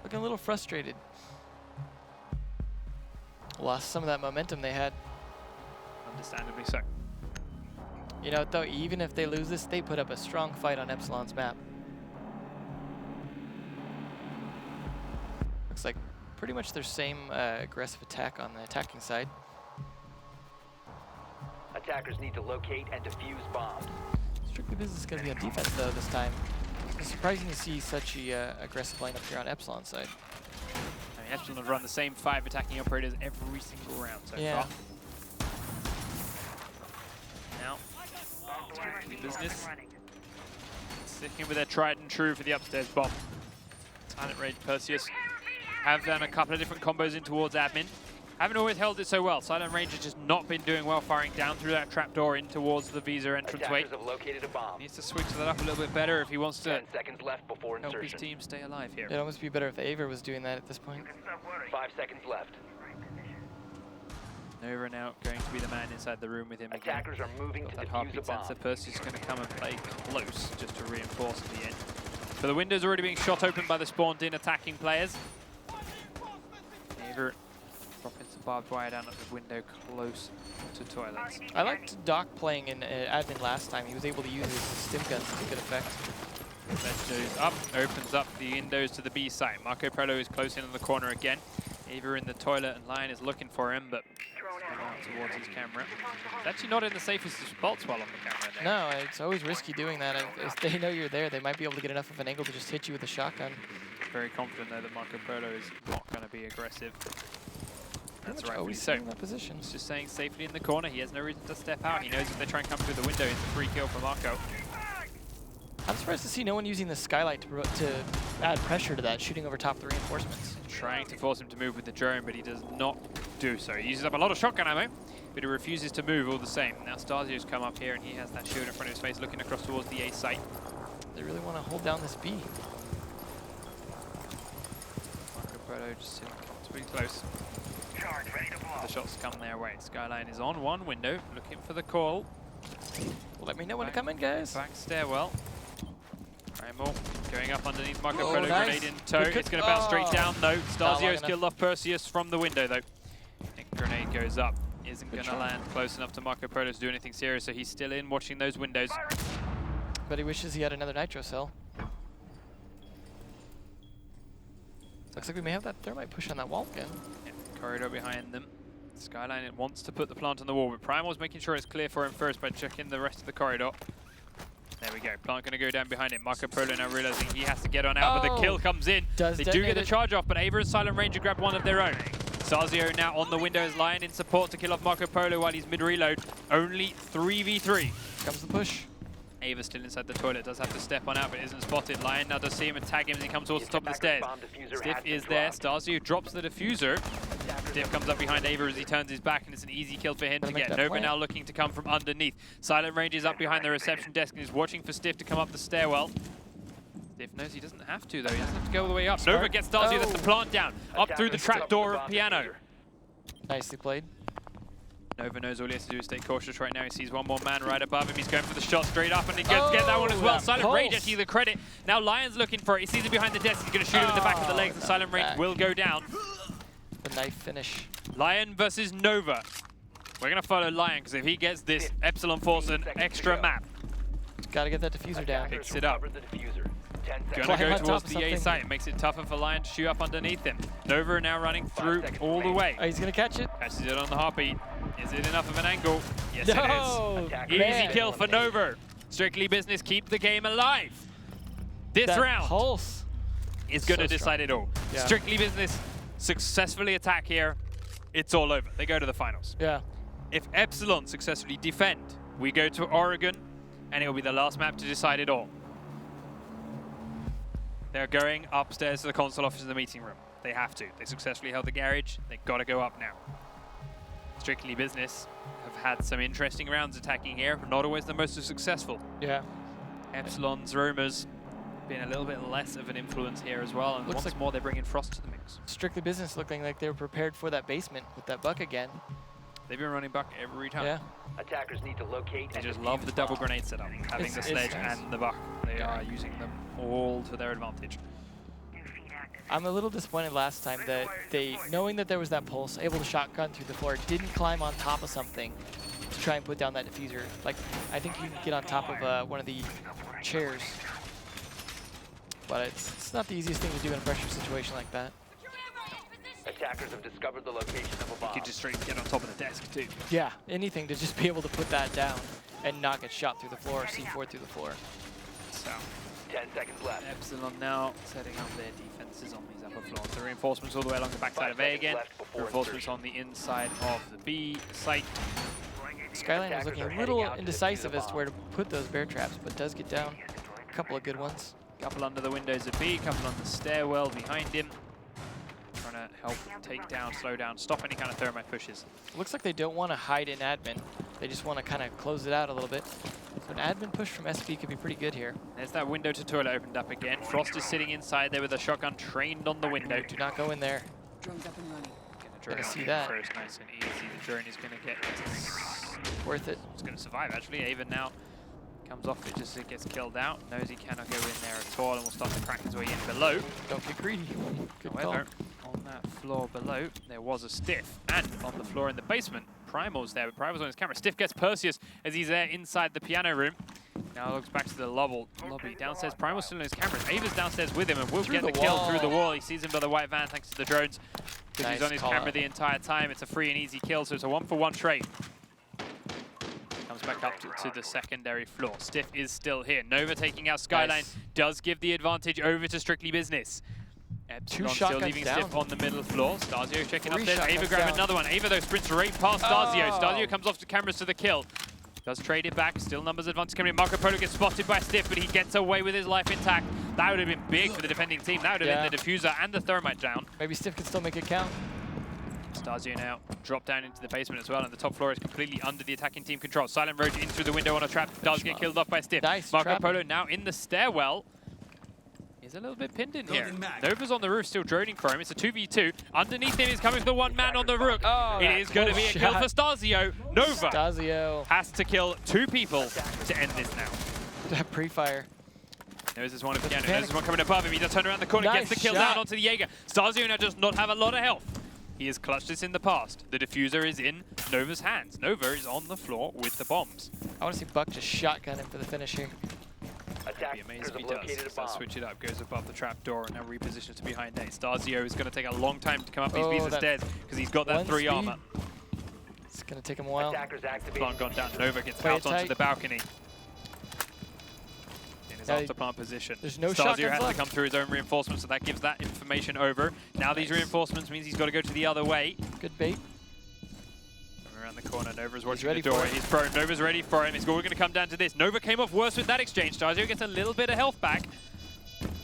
Looking a little frustrated. Lost some of that momentum they had. Understandably so. You know, though, even if they lose this, they put up a strong fight on Epsilon's map. Looks like pretty much their same aggressive attack on the attacking side. Attackers need to locate and defuse bombs. Strictly Business is going to be on defense, though, this time. It's surprising to see such a aggressive lineup here on Epsilon's side. I mean, Epsilon have run the same 5 attacking operators every single round so far. Now, Strictly Business sticking with their tried and true for the upstairs bomb. Silent Rage, Perseus have done a couple of different combos in towards admin. Haven't always held it so well. Silent Range has just not been doing well, firing down through that trapdoor in towards the Visa entranceway. Attackers have located a bomb. Needs to switch that up a little bit better if he wants to 10 seconds left before help his insertion. team stay alive here. It'd almost be better if Aver was doing that at this point. 5 seconds left. Nova now going to be the man inside the room with him again. Attackers are moving Got to that defuse a heartbeat bomb. sensor. Perseus is going to come and play close just to reinforce the end. So the window's already being shot open by the spawned-in attacking players. Aver dropping some barbed wire down at the window close to toilets. I liked Doc playing in admin last time. He was able to use his stim guns to good effect. Legendary's up, opens up the windows to the B site. Marco Polo is close in on the corner again. Aver in the toilet and Lion is looking for him, but towards his camera. It's actually not in the safest of spots while on the camera there. No, it's always risky doing that. If they know you're there, they might be able to get enough of an angle to just hit you with a shotgun. Very confident though that Marco Polo is not going to be aggressive. That's right. Always So in that position. he's just staying safely in the corner. He has no reason to step out. He knows if they try and come through the window, it's a free kill for Marco. I'm surprised to see no one using the skylight to add pressure to that, shooting over top of the reinforcements. Trying to force him to move with the drone, but he does not do so. He uses up a lot of shotgun ammo, but he refuses to move all the same. Now Stasio's come up here and he has that shield in front of his face looking across towards the A site. They really want to hold down this B. Marco Polo just sitting pretty close. Charge ready to blow. The shots come their way. Skyline is on one window, looking for the call. Let me know when to come in, guys. Back stairwell. Primal going up underneath Marco Oh, Polo, nice. grenade in tow. Good, good. It's going to bounce straight down though. long Stasio's enough. killed off Perseus from the window though. And grenade goes up. Isn't Good going to try. land close enough to Marco Polo to do anything serious, so he's still in watching those windows. But he wishes he had another nitro cell. Looks like we may have that thermite push on that wall again. Yeah, corridor behind them. Skyline wants to put the plant on the wall, but Primal's making sure it's clear for him first by checking the rest of the corridor. There we go. Plant going to go down behind him. Marco Polo now realizing he has to get on out, but the kill comes in. Does They do get detonate the it. charge off, but Aver and Silent Ranger grab one of their own. Stasio now on the window as Lion in support to kill off Marco Polo while he's mid-reload. Only 3v3. Comes the push. Aver still inside the toilet, does have to step on out, but isn't spotted. Lion now does see him and tag him as he comes towards the top of the stairs. Stiff is there. Stasio drops the diffuser. Stiff comes up behind Aver as he turns his back, and it's an easy kill for him to get. Nova plant. now looking to come from underneath. Silent Range is up behind the reception desk and is watching for Stiff to come up the stairwell. Stiff knows he doesn't have to, though. He doesn't have to go all the way up. Nova gets Stasio, that's the plant down. Up through the trapdoor of Piano. Nicely played. Nova knows all he has to do is stay cautious right now. He sees one more man right above him. He's going for the shot straight up, and he gets get that one as well. that Silent Rage pulse. actually the credit. Now Lion's looking for it. He sees it behind the desk. He's going to shoot him in the back of the legs, and Silent Rage back. will go down. The knife finish. Lion versus Nova. We're going to follow Lion, because if he gets this, Epsilon force an extra map. Gotta get that diffuser down. Picks it up. The diffuser. 10 Going seconds. to Climb go on top towards of the A something. site. It makes it tougher for Lion to shoot up underneath him. Nova are now running through all the way. Oh, he's gonna catch it. Catches it on the heartbeat. Is it enough of an angle? Yes, No! it is. Man. Easy kill for Nova. Strictly business, keep the game alive. This That round pulse. is going to so decide it all. Yeah. Strictly business, successfully attack here, it's all over. They go to the finals. Yeah. If Epsilon successfully defend, we go to Oregon, and it will be the last map to decide it all. They're going upstairs to the console office in the meeting room. They have to. They successfully held the garage. They've got to go up now. Strictly business have had some interesting rounds attacking here, but not always the most successful. Yeah. Epsilon's Roma's been a little bit less of an influence here as well, and Looks once like more they bring in Frost to the mix. Strictly business looking like they were prepared for that basement with that buck again. They've been running buck every time. Yeah. Attackers need to locate They and just defuse love the double bomb. grenade setup, having the It's sledge nice. and the buck. They are using them all to their advantage. I'm a little disappointed last time that they, knowing that there was that pulse, able to shotgun through the floor, didn't climb on top of something to try and put down that diffuser. Like, I think you can get on top of one of the chairs, but it's not the easiest thing to do in a pressure situation like that. Attackers have discovered the location of a You bomb. could just straight get on top of the desk too. Yeah, anything to just be able to put that down and not get shot through the floor, C4 through the floor. So 10 seconds left. Epsilon now setting up their defenses on these upper floors. The reinforcements all the way along the backside 5 of A seconds again. left before Reinforcements insertion. on the inside of the B site. Skyline was looking Attackers are a little heading out to indecisive defuse a as to where to put those bear traps, but does get down a couple of good ones. Couple under the windows of B, couple on the stairwell behind him. Trying to help take down, slow down, stop any kind of thermite pushes. Looks like they don't want to hide in admin. They just want to kind of close it out a little bit. So an admin push from SB could be pretty good here. There's that window to toilet opened up again. Frost is sitting inside there with a shotgun trained on the window. Do not go in there. Drone's up and running. Gonna see that. first, nice and easy. The drone is gonna get. Worth it. It's gonna survive actually. Ava now comes off it just as it gets killed out. Knows he cannot go in there at all and will start to crack his way in below. Don't get greedy. Good However, on that floor below, there was a Stiff, and on the floor in the basement, Primal's there, but Primal's on his camera. Stiff gets Perseus as he's there inside the piano room. Now looks back to the lobby. Downstairs, Primal's still on his camera. Ava's downstairs with him and will get the kill through the wall. He sees him by the white van thanks to the drones. Because he's on his camera the entire time. It's a free and easy kill, so it's a 1-for-1 trade. Comes back up to the secondary floor. Stiff is still here. Nova taking out Skyline does give the advantage over to Strictly Business. Epsilon still leaving Stiff on the middle floor. Starzio checking upstairs. Ava grabbing another one. Ava though sprints right past Starzio. Starzio comes off the cameras to the kill. Does trade it back. Still numbers advantage coming in. Marco Polo gets spotted by Stiff, but he gets away with his life intact. That would have been big for the defending team. That would have been the diffuser and the thermite down. Maybe Stiff can still make it count. Starzio now drop down into the basement as well, and the top floor is completely under the attacking team control. Silent Roach in through the window on a trap. Does get killed off by Stiff. Nice Marco trap. Polo now in the stairwell. He's a little bit pinned in here. Nova's on the roof still droning for him. It's a 2v2. Underneath him is coming for the one man on the roof. It is going to be a kill for Starzio. Nova has to kill 2 people to end this now. That pre-fire. There's this one in piano. There's this one coming above him. He does turn around the corner, gets the kill down onto the Jaeger. Starzio now does not have a lot of health. He has clutched this in the past. The diffuser is in Nova's hands. Nova is on the floor with the bombs. I want to see Buck just shotgun him for the finish here. That'd be amazing if he does. So switch it up, goes above the trap door, and now repositions to behind A. Starzio is going to take a long time to come up these pieces of stairs because he's got that 3 armor. It's going to take him a while. Plant gone down. Nova gets out onto the balcony. In his after-plant position. There's no Starzio has to come through his own reinforcements, so that gives that information over. Now these reinforcements means he's got to go to the other way. Good bait. Around the corner, Nova's watching the door. He's prone. Nova's ready for him. It's all going to come down to this. Nova came off worse with that exchange. Starzio gets a little bit of health back.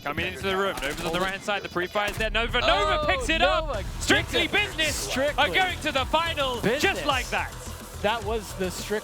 Coming into the room. Nova's on the right-hand side. The pre-fire's there. Nova picks it up. Strictly Business are going to the final just like that. That was the strict